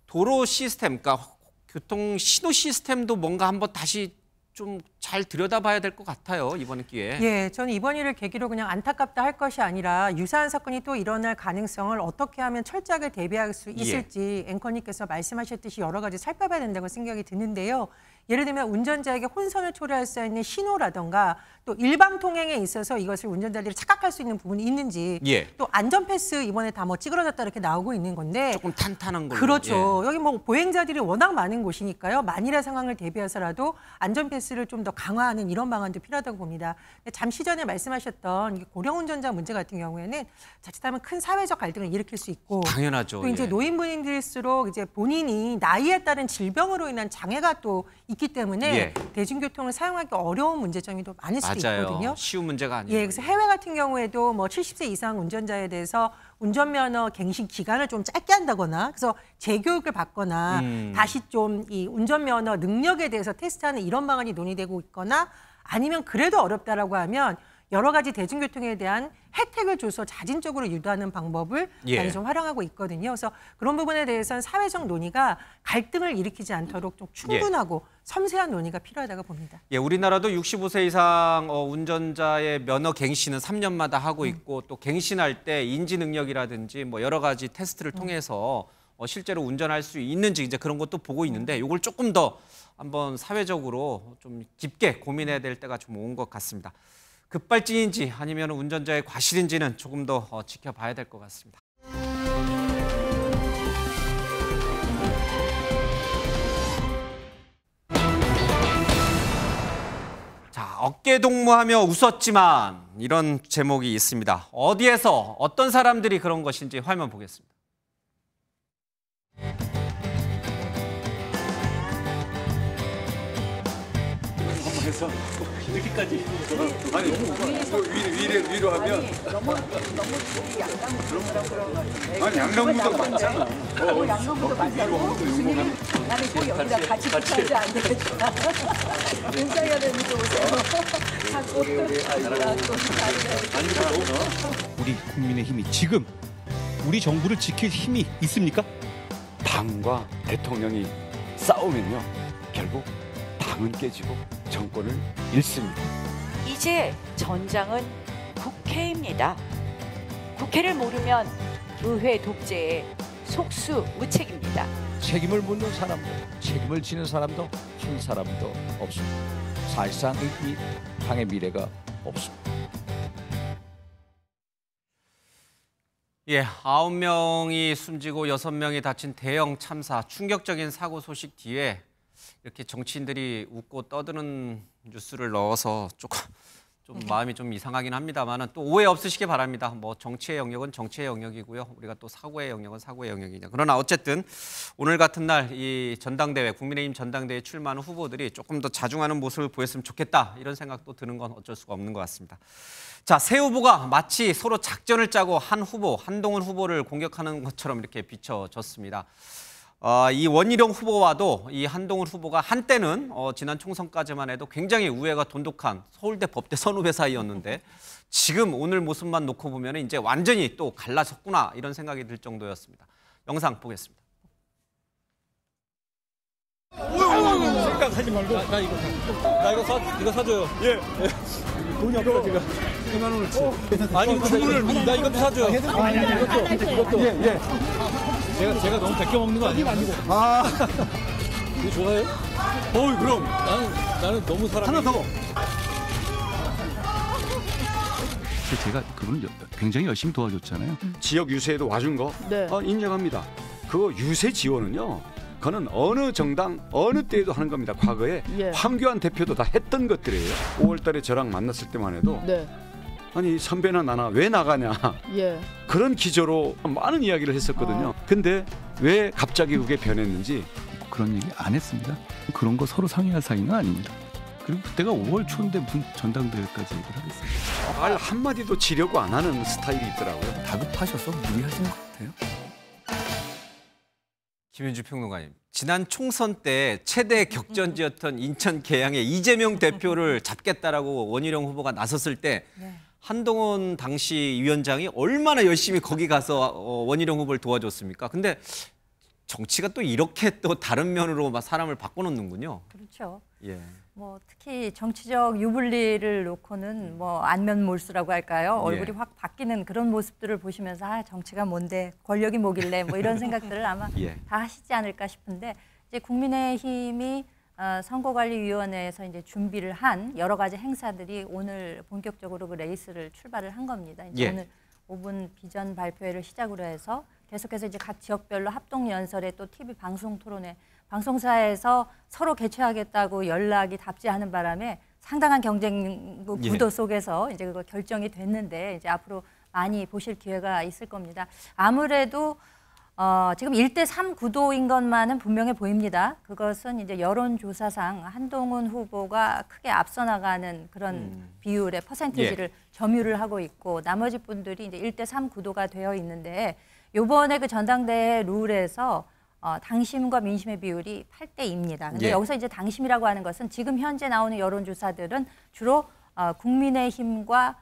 도로 시스템, 그러니까 교통 신호 시스템도 뭔가 한번 다시 좀 잘 들여다봐야 될 것 같아요, 이번 기회에. 예, 저는 이번 일을 계기로 그냥 안타깝다 할 것이 아니라 유사한 사건이 또 일어날 가능성을 어떻게 하면 철저하게 대비할 수 있을지 앵커님께서 말씀하셨듯이 여러 가지 살펴봐야 된다고 생각이 드는데요. 예를 들면 운전자에게 혼선을 초래할 수 있는 신호라든가 또 일방 통행에 있어서 이것을 운전자들이 착각할 수 있는 부분이 있는지 또 안전 패스 이번에 다 뭐 찌그러졌다 이렇게 나오고 있는 건데 조금 탄탄한 걸로. 그렇죠. 여기 뭐 보행자들이 워낙 많은 곳이니까요. 만일의 상황을 대비해서라도 안전 패스를 좀 더 강화하는 이런 방안도 필요하다고 봅니다. 잠시 전에 말씀하셨던 고령 운전자 문제 같은 경우에는 자칫하면 큰 사회적 갈등을 일으킬 수 있고 당연하죠. 또 이제 노인분들일수록 이제 본인이 나이에 따른 질병으로 인한 장애가 또 있기 때문에 대중교통을 사용하기 어려운 문제점이 또 많을 수도 있거든요. 쉬운 문제가 아니에요. 그래서 해외 같은 경우에도 뭐 70세 이상 운전자에 대해서 운전면허 갱신 기간을 좀 짧게 한다거나 그래서 재교육을 받거나 다시 좀 이 운전면허 능력에 대해서 테스트하는 이런 방안이 논의되고 있거나 아니면 그래도 어렵다라고 하면 여러 가지 대중교통에 대한 혜택을 줘서 자진적으로 유도하는 방법을 많이 좀 활용하고 있거든요. 그래서 그런 부분에 대해서는 사회적 논의가 갈등을 일으키지 않도록 좀 충분하고 섬세한 논의가 필요하다고 봅니다. 우리나라도 65세 이상 운전자의 면허 갱신은 3년마다 하고 있고 또 갱신할 때 인지 능력이라든지 뭐 여러 가지 테스트를 통해서 실제로 운전할 수 있는지 이제 그런 것도 보고 있는데 이걸 조금 더 한번 사회적으로 좀 깊게 고민해야 될 때가 좀 온 것 같습니다. 급발진인지 아니면 운전자의 과실인지는 조금 더 지켜봐야 될 것 같습니다. 자, 어깨동무하며 웃었지만 이런 제목이 있습니다. 어디에서 어떤 사람들이 그런 것인지 화면 보겠습니다. 해서 이렇게까지 아니 위로 하면 아니 양강무도 많잖아. 양강무도 많다고? 스님 나는 꼭 여기다 같이 붙여야지 안 되겠다. 인사해야 되는데 오세요. 우리 국민의힘이 지금 우리 정부를 지킬 힘이 있습니까? 당과 대통령이 싸우면요 결국 당은 깨지고 정권을 잃습니다. 이제 전장은 국회입니다. 국회를 모르면 의회 독재의 속수무책입니다. 책임을 묻는 사람도 책임을 지는 사람도 한 사람도 없습니다. 사실상 이 당의 미래가 없습니다. 9명이 숨지고 6명이 다친 대형 참사, 충격적인 사고 소식 뒤에 이렇게 정치인들이 웃고 떠드는 뉴스를 넣어서 조금 좀 마음이 좀 이상하긴 합니다만 또 오해 없으시기 바랍니다. 뭐 정치의 영역은 정치의 영역이고요. 우리가 또 사고의 영역은 사고의 영역이냐. 그러나 어쨌든 오늘 같은 날 이 전당대회, 국민의힘 전당대회에 출마하는 후보들이 조금 더 자중하는 모습을 보였으면 좋겠다. 이런 생각도 드는 건 어쩔 수가 없는 것 같습니다. 자, 세 후보가 마치 서로 작전을 짜고 한 후보, 한동훈 후보를 공격하는 것처럼 이렇게 비춰졌습니다. 이 원희룡 후보와도 이 한동훈 후보가 한때는 지난 총선까지만 해도 굉장히 우애가 돈독한 서울대 법대 선후배 사이였는데 지금 오늘 모습만 놓고 보면 이제 완전히 또 갈라섰구나 이런 생각이 들 정도였습니다. 영상 보겠습니다. 생각하지 말고 나 이거 사줘요. 예. 돈이 없어 지금. 2만 원어치. 아니 주문을 나 이것도 사줘요. 이것도. 예. 제가 너무 베껴 먹는 거 아니에요? 이거 좋아해? 그럼 나는 너무 사랑해. 하나 더. 제가 그분을 굉장히 열심히 도와줬잖아요. 지역 유세에도 와준 거 인정합니다. 그 유세 지원은요. 그는 어느 정당 어느 때에도 하는 겁니다. 과거에 황교안 대표도 다 했던 것들이에요. 5월 달에 저랑 만났을 때만 해도 아니 선배나 나나 왜 나가냐 그런 기조로 많은 이야기를 했었거든요. 근데 왜 갑자기 그게 변했는지 그런 얘기 안 했습니다. 그런 거 서로 상의할 사이는 아닙니다. 그리고 그때가 5월 초인데 무슨 전당대회까지 얘기를 하겠어요. 말 한마디도 지려고 안 하는 스타일이 있더라고요. 다급하셔서 무리하신 것 같아요. 김윤주 평론가님, 지난 총선 때 최대 격전지였던 인천 계양의 이재명 대표를 잡겠다라고 원희룡 후보가 나섰을 때 한동훈 당시 위원장이 얼마나 열심히 거기 가서 원희룡 후보를 도와줬습니까? 근데 정치가 또 이렇게 또 다른 면으로 막 사람을 바꿔놓는군요. 그렇죠. 예. 뭐 특히 정치적 유불리를 놓고는 뭐 안면몰수라고 할까요? 얼굴이 확 바뀌는 그런 모습들을 보시면서 아, 정치가 뭔데 권력이 뭐길래 뭐 이런 생각들을 아마 다 하시지 않을까 싶은데 이제 국민의힘이 선거관리위원회에서 이제 준비를 한 여러 가지 행사들이 오늘 본격적으로 그 레이스를 출발을 한 겁니다. 이제 오늘 5분 비전 발표회를 시작으로 해서 계속해서 이제 각 지역별로 합동 연설에 또 TV 방송 토론회 방송사에서 서로 개최하겠다고 연락이 답지하는 바람에 상당한 경쟁 구도 속에서 이제 그거 결정이 됐는데 이제 앞으로 많이 보실 기회가 있을 겁니다. 아무래도 지금 1대3 구도인 것만은 분명해 보입니다. 그것은 이제 여론조사상 한동훈 후보가 크게 앞서 나가는 그런 비율의 퍼센티지를 점유를 하고 있고 나머지 분들이 이제 1대3 구도가 되어 있는데 요번에 그 전당대회 룰에서 당심과 민심의 비율이 8대2입니다. 근데 여기서 이제 당심이라고 하는 것은 지금 현재 나오는 여론조사들은 주로 국민의힘과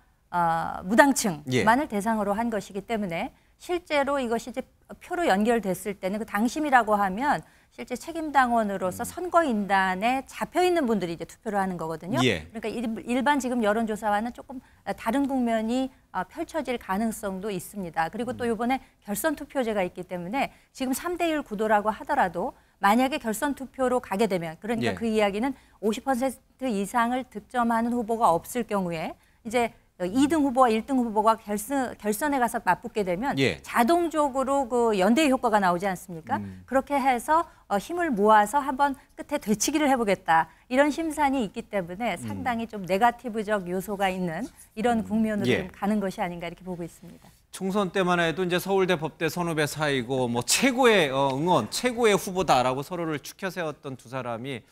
무당층만을 대상으로 한 것이기 때문에 실제로 이것이 이제 표로 연결됐을 때는 그 당심이라고 하면 실제 책임당원으로서 선거인단에 잡혀있는 분들이 이제 투표를 하는 거거든요. 그러니까 일반 지금 여론조사와는 조금 다른 국면이 펼쳐질 가능성도 있습니다. 그리고 또 이번에 결선투표제가 있기 때문에 지금 3대1 구도라고 하더라도 만약에 결선투표로 가게 되면 그러니까 그 이야기는 50% 이상을 득점하는 후보가 없을 경우에 이제 2등 후보와 1등 후보가 결선에 가서 맞붙게 되면 자동적으로 그 연대 효과가 나오지 않습니까? 그렇게 해서 힘을 모아서 한번 끝에 되치기를 해보겠다. 이런 심산이 있기 때문에 상당히 좀 네거티브적 요소가 있는 이런 국면으로 좀 가는 것이 아닌가 이렇게 보고 있습니다. 총선 때만 해도 이제 서울대 법대 선후배 사이고 뭐 최고의 응원, 최고의 후보다라고 서로를 추켜 세웠던 두 사람이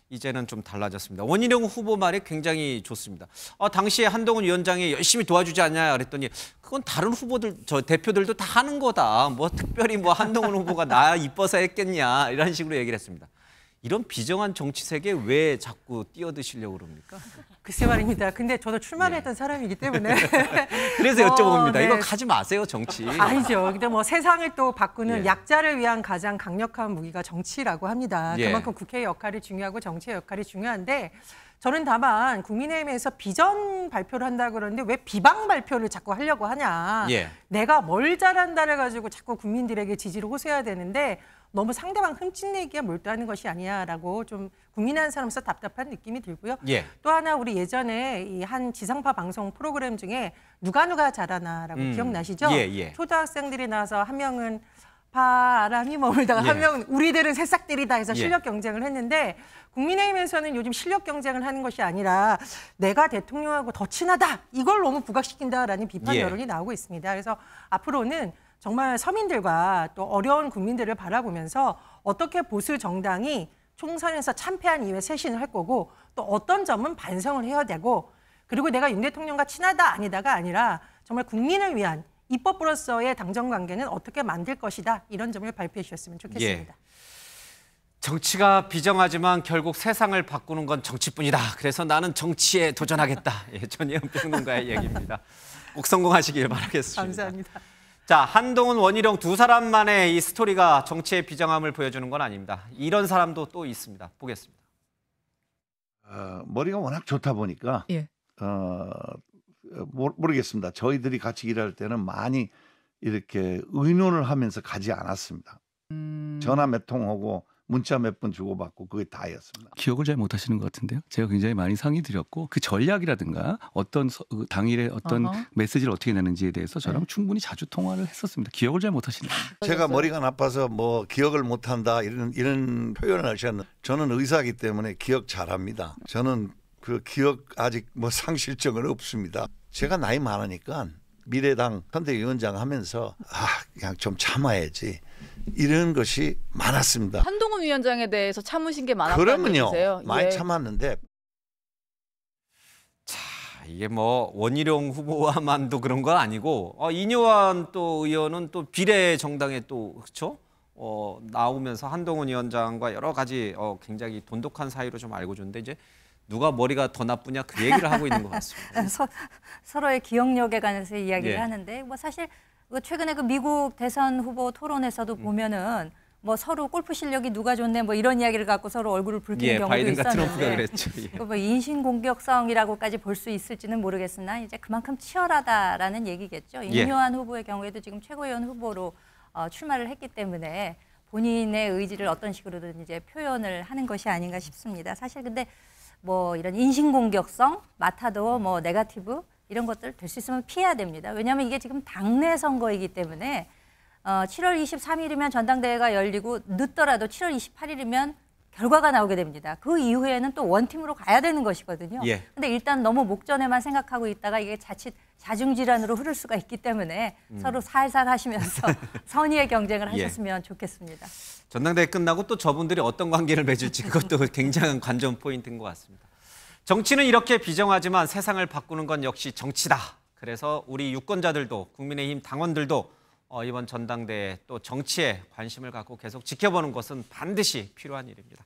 이제는 좀 달라졌습니다. 원희룡 후보 말이 굉장히 좋습니다. 당시에 한동훈 위원장이 열심히 도와주지 않냐 그랬더니 그건 다른 후보들, 저 대표들도 다 하는 거다. 뭐 특별히 뭐 한동훈 후보가 나 이뻐서 했겠냐 이런 식으로 얘기를 했습니다. 이런 비정한 정치 세계에 왜 자꾸 뛰어드시려고 그럽니까? 글쎄 말입니다. 근데 저도 출마를 했던 사람이기 때문에 그래서 여쭤봅니다. 이거 가지 마세요, 정치. 아니죠. 근데 뭐 세상을 또 바꾸는 약자를 위한 가장 강력한 무기가 정치라고 합니다. 그만큼 국회의 역할이 중요하고 정치의 역할이 중요한데 저는 다만 국민의힘에서 비전 발표를 한다고 그러는데 왜 비방 발표를 자꾸 하려고 하냐. 내가 뭘 잘한다를 가지고 자꾸 국민들에게 지지를 호소해야 되는데 너무 상대방 흠집내기에 몰두하는 것이 아니야라고 좀 국민한 사람으로서 답답한 느낌이 들고요. 또 하나 우리 예전에 이 한 지상파 방송 프로그램 중에 누가 잘하나라고 기억나시죠? 초등학생들이 나와서 한 명은 바람이 머물다가 한 명은 우리들은 새싹들이다 해서 실력 경쟁을 했는데 국민의힘에서는 요즘 실력 경쟁을 하는 것이 아니라 내가 대통령하고 더 친하다 이걸 너무 부각시킨다라는 비판 여론이 나오고 있습니다. 그래서 앞으로는 정말 서민들과 또 어려운 국민들을 바라보면서 어떻게 보수 정당이 총선에서 참패한 이후에 쇄신을 할 거고 또 어떤 점은 반성을 해야 되고 그리고 내가 윤 대통령과 친하다 아니다가 아니라 정말 국민을 위한 입법으로서의 당정 관계는 어떻게 만들 것이다 이런 점을 발표해 주셨으면 좋겠습니다. 정치가 비정하지만 결국 세상을 바꾸는 건 정치뿐이다. 그래서 나는 정치에 도전하겠다. 전혜연 평론가의 얘기입니다. 꼭 성공하시길 바라겠습니다. 감사합니다. 자, 한동훈, 원희룡 두 사람만의 이 스토리가 정치의 비정함을 보여주는 건 아닙니다. 이런 사람도 또 있습니다. 보겠습니다. 머리가 워낙 좋다 보니까 모르겠습니다. 저희들이 같이 일할 때는 많이 이렇게 의논을 하면서 가지 않았습니다. 전화 몇 통하고 문자 몇 번 주고받고 그게 다였습니다. 기억을 잘 못하시는 것 같은데요. 제가 굉장히 많이 상의 드렸고 그 전략이라든가 어떤 당일에 어떤 메시지를 어떻게 내는지에 대해서 저랑 충분히 자주 통화를 했었습니다. 기억을 잘 못하시네요. 제가 머리가 나빠서 뭐 기억을 못한다 이런 표현을 하셨는데 저는 의사이기 때문에 기억 잘합니다. 저는 그 기억 아직 뭐 상실증은 없습니다. 제가 나이 많으니까 미래당 선대위원장 하면서 그냥 좀 참아야지. 이런 것이 많았습니다. 한동훈 위원장에 대해서 참으신 게 많았다는 얘기세요? 많이 참았는데 이게 뭐 원희룡 후보와만도 그런 건 아니고 이뇨한 또 의원은 또 비례 정당에 또 그렇죠? 나오면서 한동훈 위원장과 여러 가지 굉장히 돈독한 사이로 좀 알고 줬는데 이제 누가 머리가 더 나쁘냐 그 얘기를 하고 있는 것 같습니다. 서로의 기억력에 관해서 이야기를 예. 하는데 뭐 사실 최근에 그 미국 대선 후보 토론에서도 보면은 뭐 서로 골프 실력이 누가 좋네 뭐 이런 이야기를 갖고 서로 얼굴을 붉히는 경우도 바이든과 있었는데 트럼프가 그랬죠. 예. 뭐 인신공격성이라고까지 볼 수 있을지는 모르겠으나 이제 그만큼 치열하다라는 얘기겠죠. 예. 이뇨한 후보의 경우에도 지금 최고위원 후보로 출마를 했기 때문에 본인의 의지를 어떤 식으로든 이제 표현을 하는 것이 아닌가 싶습니다. 사실 근데 뭐 이런 인신공격성, 마타도어, 뭐 네거티브 이런 것들 될 수 있으면 피해야 됩니다. 왜냐하면 이게 지금 당내 선거이기 때문에 7월 23일이면 전당대회가 열리고 늦더라도 7월 28일이면 결과가 나오게 됩니다. 그 이후에는 또 원팀으로 가야 되는 것이거든요. 예. 근데 일단 너무 목전에만 생각하고 있다가 이게 자칫 자중질환으로 흐를 수가 있기 때문에 서로 살살 하시면서 선의의 경쟁을 하셨으면 좋겠습니다. 전당대회 끝나고 또 저분들이 어떤 관계를 맺을지 그것도 굉장한 관전 포인트인 것 같습니다. 정치는 이렇게 비정하지만 세상을 바꾸는 건 역시 정치다. 그래서 우리 유권자들도 국민의힘 당원들도 이번 전당대회 또 정치에 관심을 갖고 계속 지켜보는 것은 반드시 필요한 일입니다.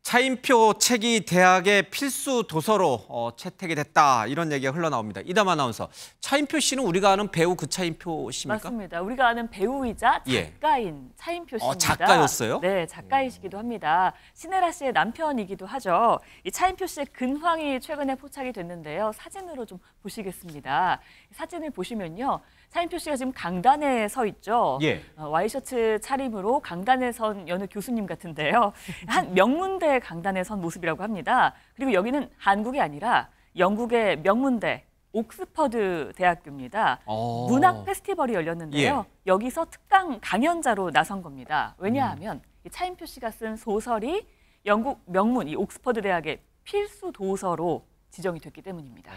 차인표 책이 대학의 필수 도서로 채택이 됐다 이런 얘기가 흘러나옵니다. 이담 아나운서, 차인표 씨는 우리가 아는 배우 그 차인표 씨입니까? 맞습니다. 우리가 아는 배우이자 작가인 차인표 씨입니다. 작가였어요? 네, 작가이시기도 합니다. 신혜라 씨의 남편이기도 하죠. 이 차인표 씨의 근황이 최근에 포착이 됐는데요. 사진으로 좀 보시겠습니다. 사진을 보시면요. 차인표 씨가 지금 강단에 서 있죠. 예. 와이셔츠 차림으로 강단에 선 여느 교수님 같은데요. 한 명문대 강단에 선 모습이라고 합니다. 그리고 여기는 한국이 아니라 영국의 명문대 옥스퍼드 대학교입니다. 문학 페스티벌이 열렸는데요. 여기서 특강 강연자로 나선 겁니다. 왜냐하면 이 차인표 씨가 쓴 소설이 영국 명문 이 옥스퍼드 대학의 필수 도서로 지정이 됐기 때문입니다.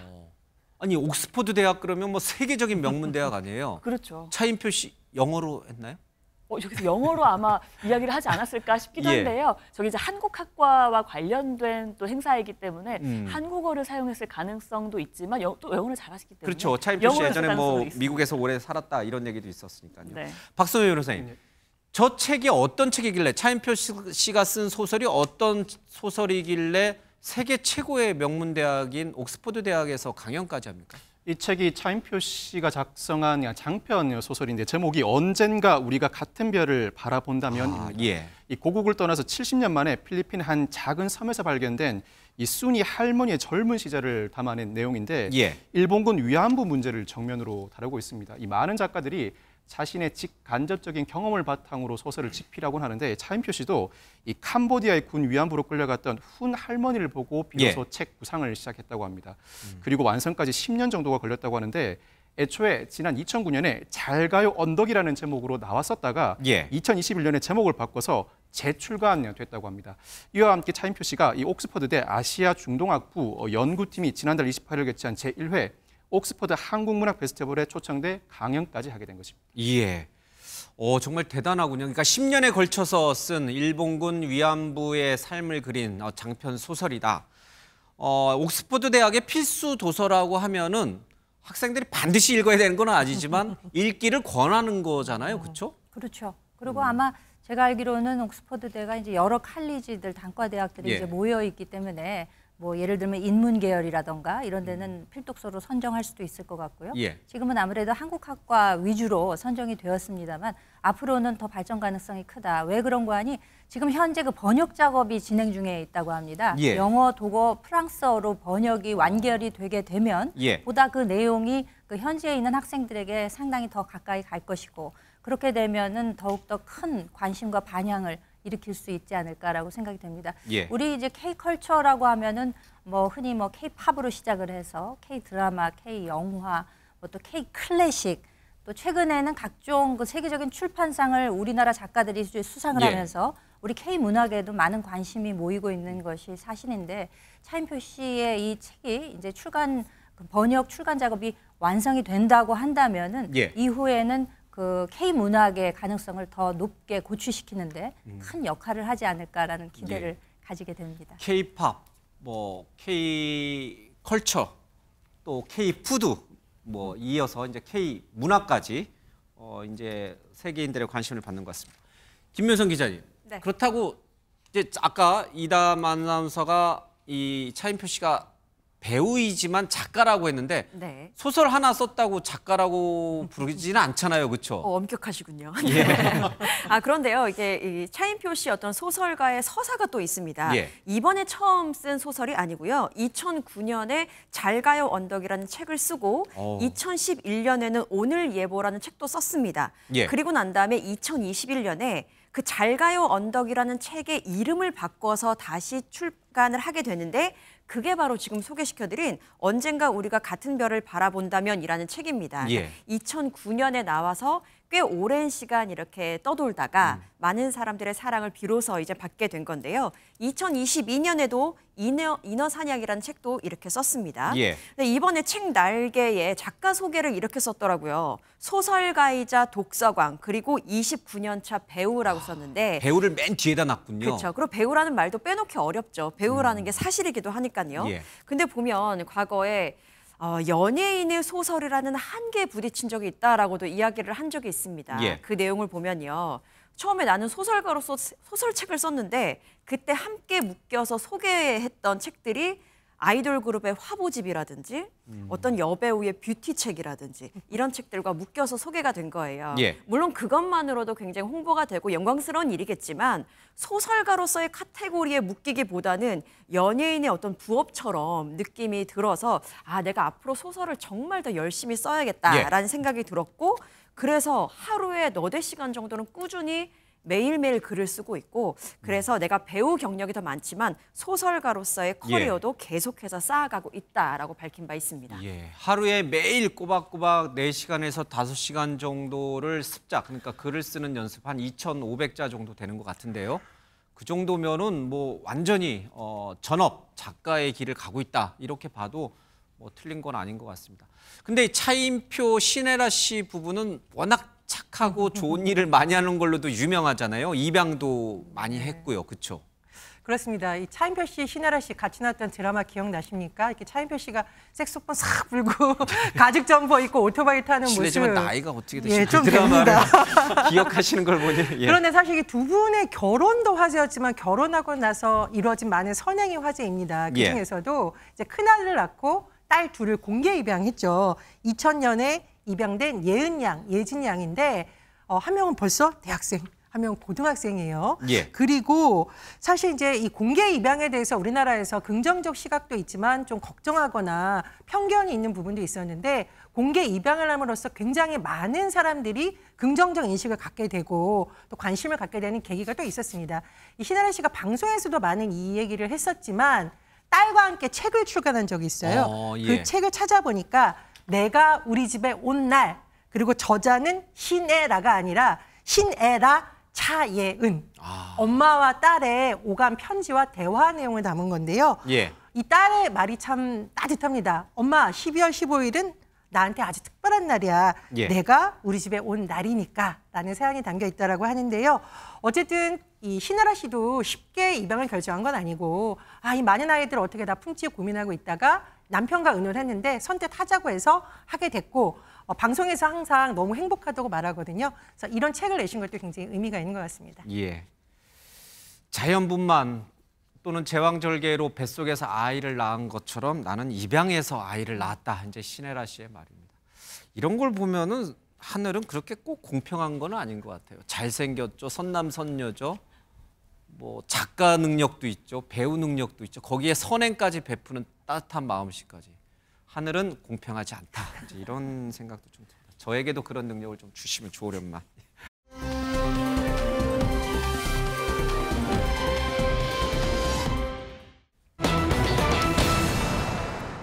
아니 옥스퍼드 대학 그러면 뭐 세계적인 명문 대학 아니에요? 그렇죠. 차인표 씨 영어로 했나요? 여기서 영어로 아마 이야기를 하지 않았을까 싶기도 한데요. 저기 이제 한국학과와 관련된 또 행사이기 때문에 한국어를 사용했을 가능성도 있지만 또 영어를 잘하시기 때문에 그렇죠. 차인표 씨 예전에 뭐 미국에서 오래 살았다 이런 얘기도 있었으니까요. 네. 박선우 변호사님, 저 책이 어떤 책이길래 차인표 씨가 쓴 소설이 어떤 소설이길래 세계 최고의 명문 대학인 옥스퍼드 대학에서 강연까지 합니까? 이 책이 차인표 씨가 작성한 장편 소설인데 제목이 언젠가 우리가 같은 별을 바라본다면 이 고국을 떠나서 70년 만에 필리핀 한 작은 섬에서 발견된 이 순이 할머니의 젊은 시절을 담아낸 내용인데 일본군 위안부 문제를 정면으로 다루고 있습니다. 이 많은 작가들이 자신의 직간접적인 경험을 바탕으로 소설을 집필하곤 하는데 차인표 씨도 이 캄보디아의 군 위안부로 끌려갔던 훈 할머니를 보고 비로소 책 구상을 시작했다고 합니다. 그리고 완성까지 10년 정도가 걸렸다고 하는데 애초에 지난 2009년에 잘 가요 언덕이라는 제목으로 나왔었다가 2021년에 제목을 바꿔서 재출간됐다고 합니다. 이와 함께 차인표 씨가 이 옥스퍼드대 아시아 중동학부 연구팀이 지난달 28일 개최한 제1회 옥스퍼드 한국문학 페스티벌에 초청돼 강연까지 하게 된 것입니다. 예. 정말 대단하군요. 그러니까 10년에 걸쳐서 쓴 일본군 위안부의 삶을 그린 장편 소설이다. 옥스퍼드 대학의 필수 도서라고 하면은 학생들이 반드시 읽어야 되는 건 아니지만 읽기를 권하는 거잖아요. 그렇죠? 그렇죠. 그리고 아마 제가 알기로는 옥스퍼드대가 이제 여러 칼리지들 단과 대학들이 이제 모여 있기 때문에 뭐 예를 들면 인문 계열이라던가 이런 데는 필독서로 선정할 수도 있을 것 같고요. 지금은 아무래도 한국학과 위주로 선정이 되었습니다만 앞으로는 더 발전 가능성이 크다. 왜 그런 거 하니 지금 현재 그 번역 작업이 진행 중에 있다고 합니다. 영어, 독어, 프랑스어로 번역이 완결이 되게 되면 보다 그 내용이 그 현지에 있는 학생들에게 상당히 더 가까이 갈 것이고 그렇게 되면은 더욱더 큰 관심과 반향을 일으킬 수 있지 않을까라고 생각이 됩니다. 우리 이제 K-컬처라고 하면은 뭐 흔히 뭐 K-팝으로 시작을 해서 K-드라마, K-영화, 뭐 또 K-클래식, 또 최근에는 각종 그 세계적인 출판상을 우리나라 작가들이 수상을 하면서 우리 K-문학에도 많은 관심이 모이고 있는 것이 사실인데 차인표 씨의 이 책이 이제 번역 출간 작업이 완성이 된다고 한다면은 이후에는 그 K 문학의 가능성을 더 높게 고취시키는데 큰 역할을 하지 않을까라는 기대를 가지게 됩니다. K-팝, 뭐 K 컬처, 또 K 푸드, 뭐 이어서 이제 K 문화까지 이제 세계인들의 관심을 받는 것 같습니다. 김묘성 기자님, 네. 그렇다고 이제 아까 이담 아나운서가 이 차인표 씨가 배우이지만 작가라고 했는데 네. 소설 하나 썼다고 작가라고 부르지는 않잖아요, 그렇죠? 엄격하시군요. 예. 그런데요, 이게 이 차인표 씨 어떤 소설가의 서사가 또 있습니다. 예. 이번에 처음 쓴 소설이 아니고요. 2009년에 잘 가요 언덕이라는 책을 쓰고 2011년에는 오늘 예보라는 책도 썼습니다. 예. 그리고 난 다음에 2021년에 그 잘 가요 언덕이라는 책의 이름을 바꿔서 다시 출간을 하게 되는데 그게 바로 지금 소개시켜드린 언젠가 우리가 같은 별을 바라본다면이라는 책입니다. 예. 2009년에 나와서 꽤 오랜 시간 이렇게 떠돌다가 많은 사람들의 사랑을 비로소 이제 받게 된 건데요. 2022년에도 인어 사냥이라는 책도 이렇게 썼습니다. 예. 근데 이번에 책 날개에 작가 소개를 이렇게 썼더라고요. 소설가이자 독서광 그리고 29년 차 배우라고 썼는데 배우를 맨 뒤에다 놨군요. 그렇죠. 그리고 배우라는 말도 빼놓기 어렵죠. 배우라는 게 사실이기도 하니까요. 예. 근데 보면 과거에 연예인의 소설이라는 한계에 부딪힌 적이 있다라고도 이야기를 한 적이 있습니다. 예. 그 내용을 보면요. 처음에 나는 소설가로서 소설책을 썼는데 그때 함께 묶여서 소개했던 책들이 아이돌 그룹의 화보집이라든지 어떤 여배우의 뷰티책이라든지 이런 책들과 묶여서 소개가 된 거예요. 예. 물론 그것만으로도 굉장히 홍보가 되고 영광스러운 일이겠지만 소설가로서의 카테고리에 묶이기보다는 연예인의 어떤 부업처럼 느낌이 들어서 내가 앞으로 소설을 정말 더 열심히 써야겠다라는 생각이 들었고 그래서 하루에 4-5시간 정도는 꾸준히 매일매일 글을 쓰고 있고 그래서 내가 배우 경력이 더 많지만 소설가로서의 커리어도 계속해서 쌓아가고 있다라고 밝힌 바 있습니다. 예, 하루에 매일 꼬박꼬박 4시간에서 5시간 정도를 습작, 그러니까 글을 쓰는 연습 한 2,500자 정도 되는 것 같은데요. 그 정도면은 뭐 완전히 전업 작가의 길을 가고 있다 이렇게 봐도 뭐 틀린 건 아닌 것 같습니다. 근데 차인표 신혜라 씨 부부는 워낙 착하고 좋은 일을 많이 하는 걸로도 유명하잖아요. 입양도 많이 했고요. 그렇죠? 그렇습니다. 이 차인표 씨, 신혜라 씨 같이 나왔던 드라마 기억나십니까? 이렇게 차인표 씨가 색소폰 싹 불고 가죽 점퍼 입고 오토바이 타는 모습. 실례지만 나이가 어떻게 되시나요? 좀 드라마를 기억하시는 걸 보니. 예. 그런데 사실 이 두 분의 결혼도 화제였지만 결혼하고 나서 이루어진 많은 선행이 화제입니다. 그중에서도 이제 큰아들을 낳고 딸 둘을 공개 입양했죠. 2000년에 입양된 예은 양, 예진 양인데 한 명은 벌써 대학생, 한 명은 고등학생이에요. 예. 그리고 사실 이제 이 공개 입양에 대해서 우리나라에서 긍정적 시각도 있지만 좀 걱정하거나 편견이 있는 부분도 있었는데 공개 입양을 함으로써 굉장히 많은 사람들이 긍정적 인식을 갖게 되고 또 관심을 갖게 되는 계기가 또 있었습니다. 이 신혜라 씨가 방송에서도 많은 이 얘기를 했었지만 딸과 함께 책을 출간한 적이 있어요. 그 책을 찾아보니까 내가 우리 집에 온 날 그리고 저자는 신애라가 아니라 신애라 차예은 엄마와 딸의 오간 편지와 대화 내용을 담은 건데요. 예. 이 딸의 말이 참 따뜻합니다. 엄마 12월 15일은 나한테 아주 특별한 날이야. 예. 내가 우리 집에 온 날이니까 라는 사연이 담겨 있다라고 하는데요. 어쨌든 이 신혜라 씨도 쉽게 입양을 결정한 건 아니고 이 많은 아이들 어떻게 다 품지 고민하고 있다가 남편과 의논을 했는데 선택하자고 해서 하게 됐고 방송에서 항상 너무 행복하다고 말하거든요. 그래서 이런 책을 내신 것도 굉장히 의미가 있는 것 같습니다. 예. 자연분만 또는 제왕절개로 뱃속에서 아이를 낳은 것처럼 나는 입양해서 아이를 낳았다. 이제 신혜라 씨의 말입니다. 이런 걸 보면은 하늘은 그렇게 꼭 공평한 건 아닌 것 같아요. 잘생겼죠, 선남선녀죠. 뭐 작가 능력도 있죠, 배우 능력도 있죠. 거기에 선행까지 베푸는 따뜻한 마음씨까지. 하늘은 공평하지 않다. 이제 이런 생각도 좀 듭니다. 저에게도 그런 능력을 좀 주시면 좋으련만.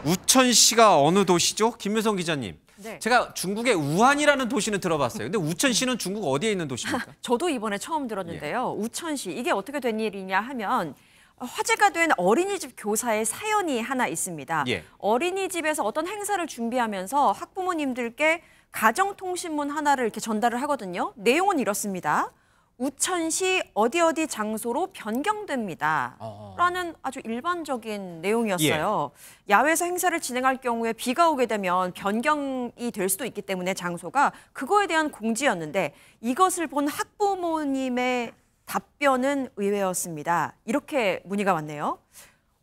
우천시가 어느 도시죠? 김묘성 기자님. 네. 제가 중국의 우한이라는 도시는 들어봤어요. 근데 우천시는 중국 어디에 있는 도시입니까? 저도 이번에 처음 들었는데요. 우천시, 이게 어떻게 된 일이냐 하면 화제가 된 어린이집 교사의 사연이 하나 있습니다. 예. 어린이집에서 어떤 행사를 준비하면서 학부모님들께 가정통신문 하나를 이렇게 전달을 하거든요. 내용은 이렇습니다. 우천시 어디 어디 장소로 변경됩니다. 라는 아주 일반적인 내용이었어요. 야외에서 행사를 진행할 경우에 비가 오게 되면 변경이 될 수도 있기 때문에 장소가 그거에 대한 공지였는데 이것을 본 학부모님의 답변은 의외였습니다. 이렇게 문의가 왔네요.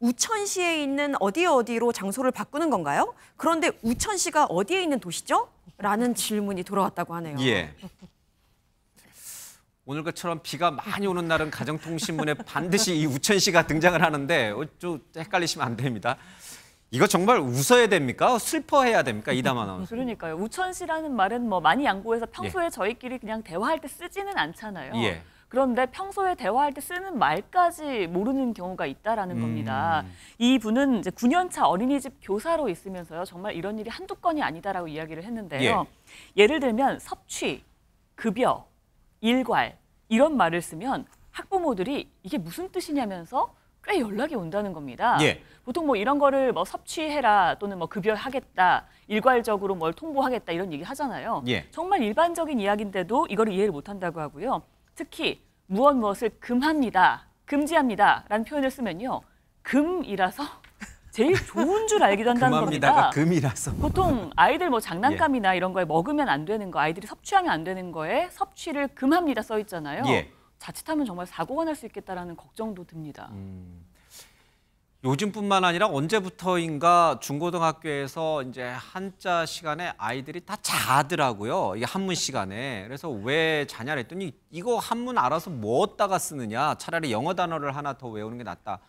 우천시에 있는 어디로 장소를 바꾸는 건가요? 그런데 우천시가 어디에 있는 도시죠? 라는 질문이 돌아왔다고 하네요. 예. 오늘 것처럼 비가 많이 오는 날은 가정통신문에 반드시 이 우천시가 등장을 하는데 좀 헷갈리시면 안 됩니다. 이거 정말 웃어야 됩니까? 슬퍼해야 됩니까? 이담 아나운서. 그러니까요. 우천시라는 말은 뭐 많이 양보해서 평소에 저희끼리 그냥 대화할 때 쓰지는 않잖아요. 예. 그런데 평소에 대화할 때 쓰는 말까지 모르는 경우가 있다라는 겁니다. 이분은 이제 9년차 어린이집 교사로 있으면서요. 정말 이런 일이 한두 건이 아니다라고 이야기를 했는데요. 예를 들면 섭취, 급여, 일괄 이런 말을 쓰면 학부모들이 이게 무슨 뜻이냐면서 꽤 연락이 온다는 겁니다. 보통 뭐 이런 거를 뭐 섭취해라 또는 뭐 급여하겠다, 일괄적으로 뭘 통보하겠다 이런 얘기 하잖아요. 정말 일반적인 이야기인데도 이거를 이해를 못한다고 하고요. 특히 무엇을 금합니다, 금지합니다 라는 표현을 쓰면요. 금이라서 제일 좋은 줄 알기도 한다는 겁니다. 금이라서. 보통 아이들 뭐 장난감이나 이런 거에 먹으면 안 되는 거, 아이들이 섭취하면 안 되는 거에 섭취를 금합니다 써 있잖아요. 자칫하면 정말 사고가 날 수 있겠다라는 걱정도 듭니다. 요즘뿐만 아니라 언제부터인가 중고등학교에서 이제 한자 시간에 아이들이 다 자더라고요. 이게 한문 시간에. 그래서 왜 자냐를 했더니 이거 한문 알아서 뭐 어디다가 쓰느냐. 차라리 영어 단어를 하나 더 외우는 게 낫다.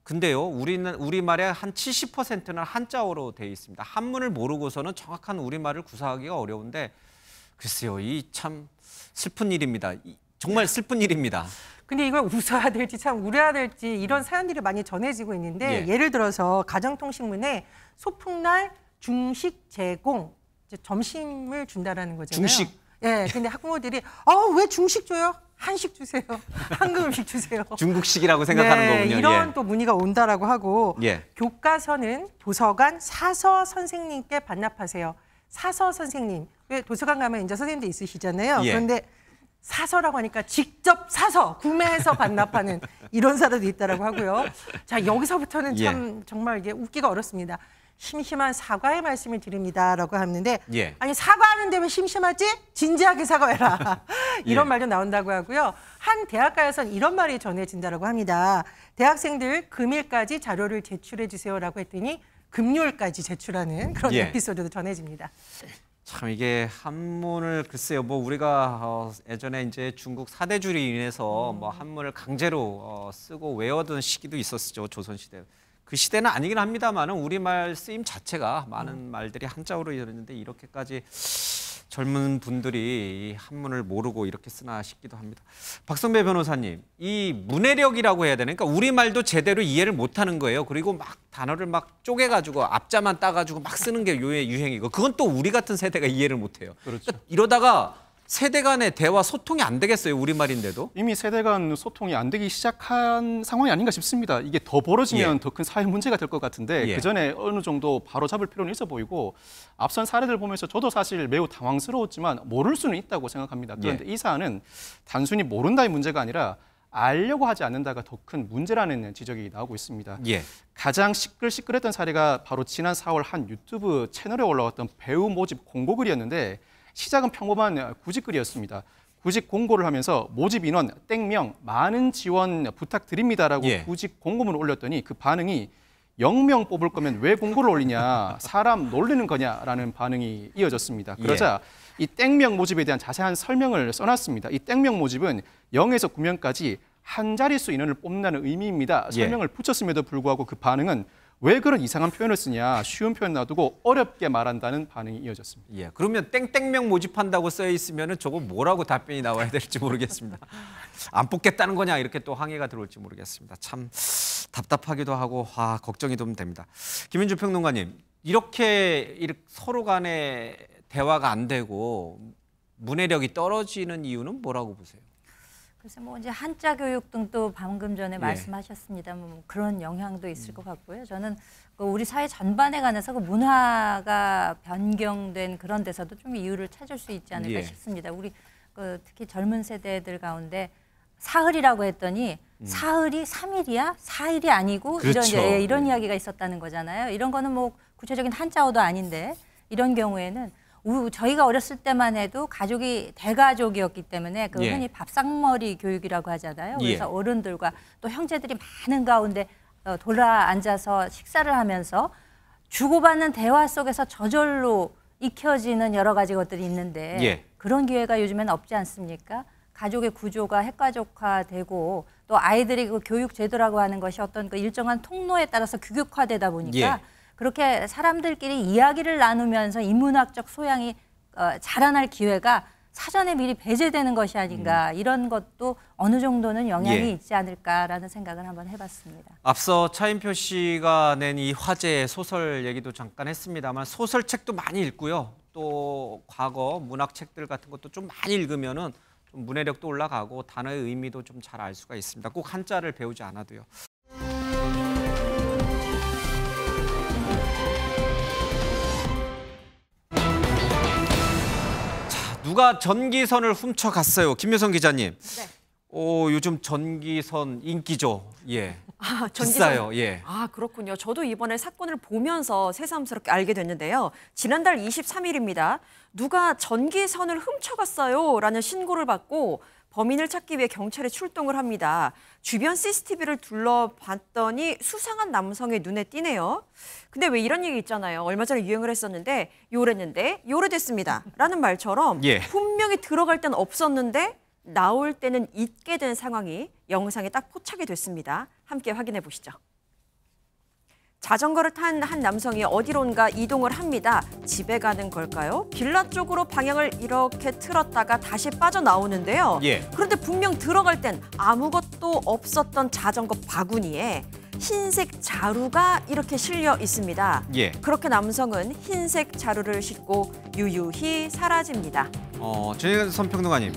근데요, 우리말의 한 70%는 한자어로 되어 있습니다. 한문을 모르고서는 정확한 우리말을 구사하기가 어려운데 글쎄요, 이 참 슬픈 일입니다. 정말 슬픈 일입니다. 근데 이걸 웃어야 될지 참 우려야 될지 이런 사연들이 많이 전해지고 있는데 예를 들어서 가정통신문에 소풍날 중식 제공, 이제 점심을 준다라는 거잖아요. 중식. 근데 학부모들이 왜 중식 줘요? 한식 주세요. 한국 음식 주세요. 중국식이라고 생각하는 거군요. 이런 또 문의가 온다라고 하고 교과서는 도서관 사서 선생님께 반납하세요. 사서 선생님. 왜 도서관 가면 이제 선생님도 있으시잖아요. 그런데 사서라고 하니까 직접 사서 구매해서 반납하는 이런 사례도 있다라고 하고요. 자, 여기서부터는 참 정말 이게 웃기가 어렵습니다. 심심한 사과의 말씀을 드립니다라고 하는데 아니 사과하는데 왜 심심하지? 진지하게 사과해라. 이런 말도 나온다고 하고요. 한 대학가에서는 이런 말이 전해진다고 합니다. 대학생들 금일까지 자료를 제출해 주세요라고 했더니 금요일까지 제출하는 그런 에피소드도 전해집니다. 참 이게 한문을 글쎄요, 뭐 우리가 예전에 이제 중국 사대주의로 인해서 뭐 한문을 강제로 쓰고 외워둔 시기도 있었죠, 조선시대. 그 시대는 아니긴 합니다만은 우리말 쓰임 자체가 많은 말들이 한자어로 이었는데 이렇게까지 젊은 분들이 이 한문을 모르고 이렇게 쓰나 싶기도 합니다. 박성배 변호사님, 이 문해력이라고 해야 되나? 그러니까 우리말도 제대로 이해를 못하는 거예요. 그리고 막 단어를 막 쪼개가지고 앞자만 따가지고 막 쓰는 게 유행이고 그건 또 우리 같은 세대가 이해를 못해요. 그러니까 이러다가 세대 간의 대화 소통이 안 되겠어요, 우리말인데도? 이미 세대 간 소통이 안 되기 시작한 상황이 아닌가 싶습니다. 이게 더 벌어지면 더 큰 사회 문제가 될 것 같은데 그전에 어느 정도 바로 잡을 필요는 있어 보이고 앞선 사례들 보면서 저도 사실 매우 당황스러웠지만 모를 수는 있다고 생각합니다. 그런데 이 사안은 단순히 모른다의 문제가 아니라 알려고 하지 않는다가 더 큰 문제라는 지적이 나오고 있습니다. 가장 시끌시끌했던 사례가 바로 지난 4월 한 유튜브 채널에 올라왔던 배우 모집 공고글이었는데 시작은 평범한 구직글이었습니다. 구직 공고를 하면서 모집 인원 땡명 많은 지원 부탁드립니다라고 구직 공고문을 올렸더니 그 반응이 0명 뽑을 거면 왜 공고를 올리냐, 사람 놀리는 거냐라는 반응이 이어졌습니다. 그러자 이 땡명 모집에 대한 자세한 설명을 써놨습니다. 이 땡명 모집은 0에서 9명까지 한 자릿수 인원을 뽑는다는 의미입니다. 설명을 붙였음에도 불구하고 그 반응은 왜 그런 이상한 표현을 쓰냐, 쉬운 표현 놔두고 어렵게 말한다는 반응이 이어졌습니다. 그러면 땡땡명 모집한다고 써 있으면 저거 뭐라고 답변이 나와야 될지 모르겠습니다. 안 뽑겠다는 거냐 이렇게 또 항의가 들어올지 모르겠습니다. 참 답답하기도 하고 걱정이 좀 됩니다. 김민주 평론가님, 이렇게 서로 간에 대화가 안 되고 문해력이 떨어지는 이유는 뭐라고 보세요? 글쎄 뭐 이제 한자 교육 등도 방금 전에 예. 말씀하셨습니다. 뭐 그런 영향도 있을 것 같고요. 저는 그 우리 사회 전반에 관해서 그 문화가 변경된 그런 데서도 좀 이유를 찾을 수 있지 않을까 예. 싶습니다. 우리 그 특히 젊은 세대들 가운데 사흘이라고 했더니 사흘이 3일이야? 4일이 아니고 그렇죠. 이런 이야기가 있었다는 거잖아요. 이런 거는 뭐 구체적인 한자어도 아닌데 이런 경우에는 저희가 어렸을 때만 해도 가족이 대가족이었기 때문에 그 예. 흔히 밥상머리 교육이라고 하잖아요. 그래서 예. 어른들과 또 형제들이 많은 가운데 돌아 앉아서 식사를 하면서 주고받는 대화 속에서 저절로 익혀지는 여러 가지 것들이 있는데 예. 그런 기회가 요즘엔 없지 않습니까? 가족의 구조가 핵가족화되고 또 아이들이 그 교육 제도라고 하는 것이 어떤 그 일정한 통로에 따라서 규격화되다 보니까 예. 그렇게 사람들끼리 이야기를 나누면서 인문학적 소양이 자라날 기회가 사전에 미리 배제되는 것이 아닌가 이런 것도 어느 정도는 영향이 예. 있지 않을까라는 생각을 한번 해봤습니다. 앞서 차인표 씨가 낸 이 화제의 소설 얘기도 잠깐 했습니다만 소설책도 많이 읽고요. 또 과거 문학책들 같은 것도 좀 많이 읽으면은 좀 문해력도 올라가고 단어의 의미도 좀 잘 알 수가 있습니다. 꼭 한자를 배우지 않아도요. 누가 전기선을 훔쳐갔어요. 김효성 기자님. 네. 요즘 전기선 인기죠. 예. 아, 비싸요. 예. 아, 그렇군요. 저도 이번에 사건을 보면서 새삼스럽게 알게 됐는데요. 지난달 23일입니다. 누가 전기선을 훔쳐갔어요 라는 신고를 받고 범인을 찾기 위해 경찰이 출동을 합니다. 주변 CCTV를 둘러봤더니 수상한 남성의 눈에 띄네요. 근데 왜 이런 얘기 있잖아요. 얼마 전에 유행을 했었는데 요랬는데 요래됐습니다 라는 말처럼 예. 분명히 들어갈 때는 없었는데 나올 때는 있게 된 상황이 영상에 딱 포착이 됐습니다. 함께 확인해 보시죠. 자전거를 탄 한 남성이 어디론가 이동을 합니다. 집에 가는 걸까요? 빌라 쪽으로 방향을 이렇게 틀었다가 다시 빠져나오는데요. 예. 그런데 분명 들어갈 땐 아무것도 없었던 자전거 바구니에 흰색 자루가 이렇게 실려 있습니다. 예. 그렇게 남성은 흰색 자루를 싣고 유유히 사라집니다. 전혜선 평론가님,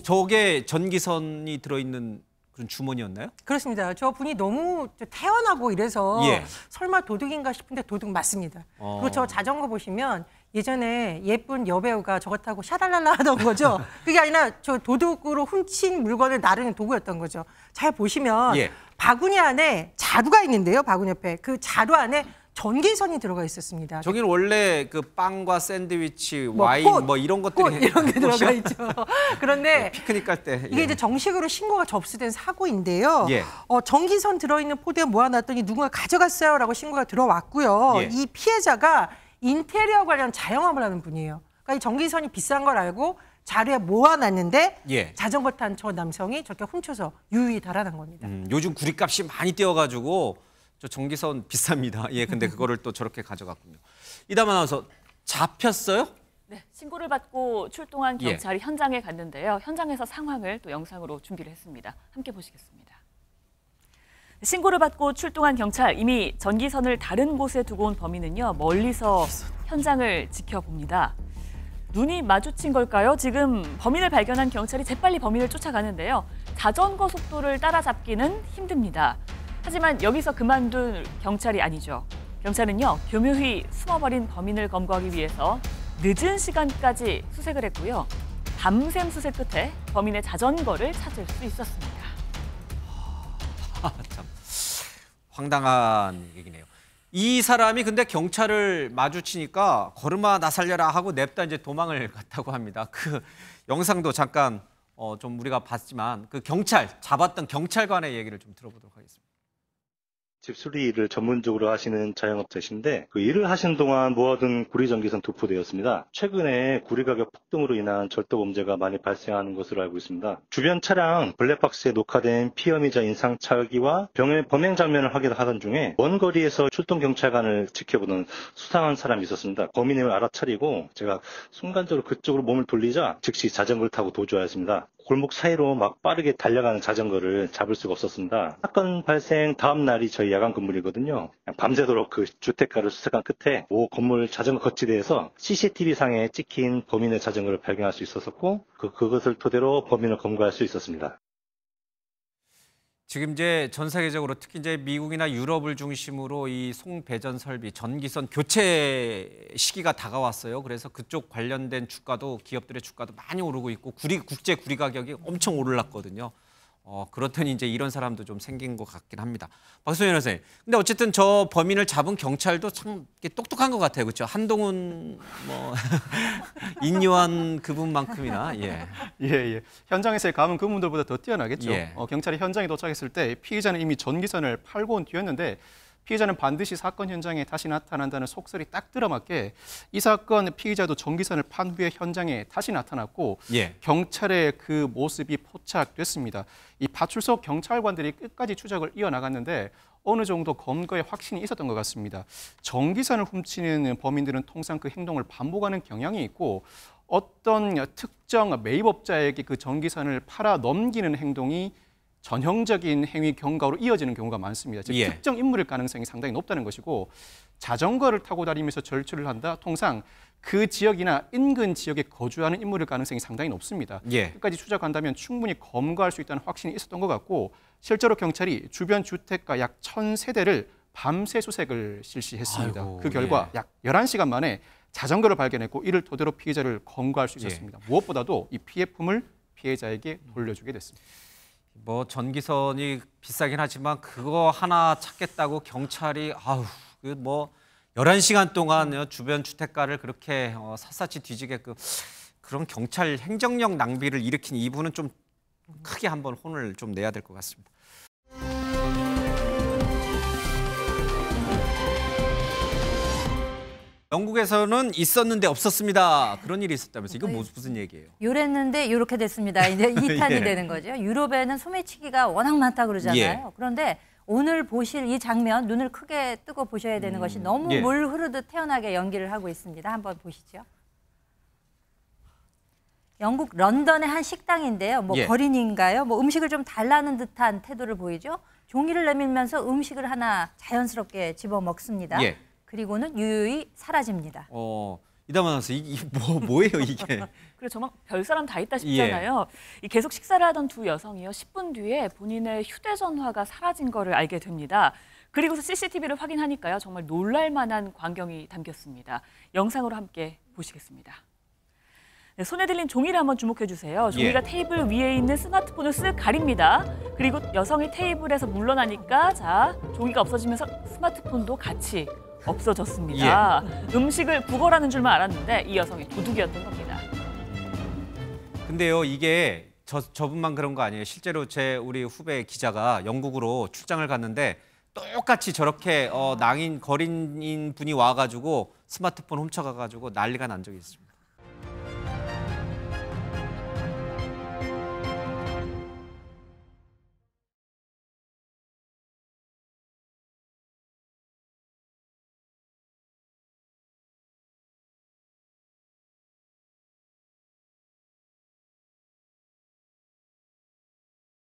저게 전기선이 들어있는 그런 주머니였나요? 그렇습니다. 저 분이 너무 태연하고 이래서 예. 설마 도둑인가 싶은데 도둑 맞습니다. 그리고 저 자전거 보시면 예전에 예쁜 여배우가 저거 타고 샤랄랄라 하던 거죠. 그게 아니라 저 도둑으로 훔친 물건을 나르는 도구였던 거죠. 잘 보시면 예. 바구니 안에 자루가 있는데요. 바구니 옆에. 그 자루 안에 전기선이 들어가 있었습니다. 저기는 원래 그 빵과 샌드위치, 뭐 와인 꽃, 뭐 이런 것들이 꽃 이런 게 들어가 꽃이요? 있죠. 그런데 피크닉 갈 때. 이게 이제 정식으로 신고가 접수된 사고인데요. 예. 전기선 들어있는 포대에 모아놨더니 누군가 가져갔어요라고 신고가 들어왔고요. 예. 이 피해자가 인테리어 관련 자영업을 하는 분이에요. 그러니까 이 전기선이 비싼 걸 알고 자루에 모아놨는데 예. 자전거 탄 저 남성이 저렇게 훔쳐서 유유히 달아난 겁니다. 요즘 구리값이 많이 뛰어가지고 저 전기선 비쌉니다. 예, 근데 그거를 또 저렇게 가져갔군요. 이담아 나와서 잡혔어요? 네, 신고를 받고 출동한 예. 경찰이 현장에 갔는데요. 현장에서 상황을 또 영상으로 준비를 했습니다. 함께 보시겠습니다. 신고를 받고 출동한 경찰, 이미 전기선을 다른 곳에 두고 온 범인은요. 멀리서 현장을 지켜봅니다. 눈이 마주친 걸까요? 지금 범인을 발견한 경찰이 재빨리 범인을 쫓아가는데요. 자전거 속도를 따라잡기는 힘듭니다. 하지만 여기서 그만둔 경찰이 아니죠. 경찰은요, 교묘히 숨어버린 범인을 검거하기 위해서 늦은 시간까지 수색을 했고요. 밤샘 수색 끝에 범인의 자전거를 찾을 수 있었습니다. 참 황당한 얘기네요. 이 사람이 근데 경찰을 마주치니까 걸음아 나 살려라 하고 냅다 이제 도망을 갔다고 합니다. 그 영상도 잠깐 좀 우리가 봤지만 그 경찰 잡았던 경찰관의 얘기를 좀 들어보도록 하겠습니다. 집수리 일을 전문적으로 하시는 자영업자신데 그 일을 하시는 동안 모아둔 구리 전기선 도포되었습니다. 최근에 구리 가격 폭등으로 인한 절도 범죄가 많이 발생하는 것으로 알고 있습니다. 주변 차량 블랙박스에 녹화된 피혐의자 인상 차기와 범행 장면을 확인하던 중에 먼 거리에서 출동 경찰관을 지켜보는 수상한 사람이 있었습니다. 범인을 알아차리고 제가 순간적으로 그쪽으로 몸을 돌리자 즉시 자전거를 타고 도주하였습니다. 골목 사이로 막 빠르게 달려가는 자전거를 잡을 수가 없었습니다. 사건 발생 다음 날이 저희 야간 근무이거든요. 밤새도록 그 주택가를 수색한 끝에 모 건물 자전거 거치대에서 CCTV상에 찍힌 범인의 자전거를 발견할 수 있었고 그것을 토대로 범인을 검거할 수 있었습니다. 지금 이제 전 세계적으로 특히 이제 미국이나 유럽을 중심으로 이 송배전 설비, 전기선 교체 시기가 다가왔어요. 그래서 그쪽 관련된 주가도 기업들의 주가도 많이 오르고 있고 국제 구리 가격이 엄청 올랐거든요. 그렇더니 이제 이런 사람도 좀 생긴 것 같긴 합니다. 박소연 선생님. 근데 어쨌든 저 범인을 잡은 경찰도 참 똑똑한 것 같아요. 그렇죠? 한동훈 뭐 인요한 그분만큼이나 예. 현장에서의 감은 그분들보다 더 뛰어나겠죠. 예. 경찰이 현장에 도착했을 때 피의자는 이미 전기선을 팔고 온 뒤였는데 피의자는 반드시 사건 현장에 다시 나타난다는 속설이 딱 들어맞게 이 사건 피의자도 전기선을 판 후에 현장에 다시 나타났고 경찰의 그 모습이 포착됐습니다. 이 파출소 경찰관들이 끝까지 추적을 이어나갔는데 어느 정도 검거에 확신이 있었던 것 같습니다. 전기선을 훔치는 범인들은 통상 그 행동을 반복하는 경향이 있고 어떤 특정 매입업자에게 그 전기선을 팔아 넘기는 행동이 전형적인 행위 경과로 이어지는 경우가 많습니다. 즉 특정 인물일 가능성이 상당히 높다는 것이고 자전거를 타고 다니면서 절취를 한다. 통상 그 지역이나 인근 지역에 거주하는 인물일 가능성이 상당히 높습니다. 끝까지 추적한다면 충분히 검거할 수 있다는 확신이 있었던 것 같고 실제로 경찰이 주변 주택가 약 1000세대를 밤새 수색을 실시했습니다. 그 결과 약 11시간 만에 자전거를 발견했고 이를 토대로 피해자를 검거할 수 있었습니다. 무엇보다도 이 피해품을 피해자에게 돌려주게 됐습니다. 뭐 전기선이 비싸긴 하지만 그거 하나 찾겠다고 경찰이 그 뭐 11시간 동안 주변 주택가를 그렇게 샅샅이 뒤지게끔 그런 경찰 행정력 낭비를 일으킨 이분은 좀 크게 한번 혼을 좀 내야 될 것 같습니다. 영국에서는 있었는데 없었습니다. 그런 일이 있었다면서 이건 무슨 얘기예요? 요랬는데 이렇게 됐습니다. 이제 2탄이 되는 거죠. 유럽에는 소매치기가 워낙 많다 그러잖아요. 그런데 오늘 보실 이 장면 눈을 크게 뜨고 보셔야 되는 것이 너무 물 흐르듯 태연하게 연기를 하고 있습니다. 한번 보시죠. 영국 런던의 한 식당인데요. 뭐 거린인가요? 뭐 음식을 좀 달라는 듯한 태도를 보이죠. 종이를 내밀면서 음식을 하나 자연스럽게 집어 먹습니다. 그리고는 유유히 사라집니다. 이담아 나서 이게 뭐예요 이게? 그래 정말 별사람 다 있다 싶잖아요. 계속 식사를 하던 두 여성이요. 10분 뒤에 본인의 휴대전화가 사라진 거를 알게 됩니다. 그리고서 CCTV를 확인하니까요. 정말 놀랄만한 광경이 담겼습니다. 영상으로 함께 보시겠습니다. 손에 들린 종이를 한번 주목해 주세요. 종이가 테이블 위에 있는 스마트폰을 쓱 가립니다. 그리고 여성이 테이블에서 물러나니까 자 종이가 없어지면서 스마트폰도 같이 없어졌습니다. 음식을 구걸하는 줄만 알았는데 이 여성이 도둑이었던 겁니다. 근데요 이게 저분만 그런 거 아니에요. 실제로 우리 후배 기자가 영국으로 출장을 갔는데 똑같이 저렇게 거린인 분이 와가지고 스마트폰 훔쳐가가지고 난리가 난 적이 있습니다.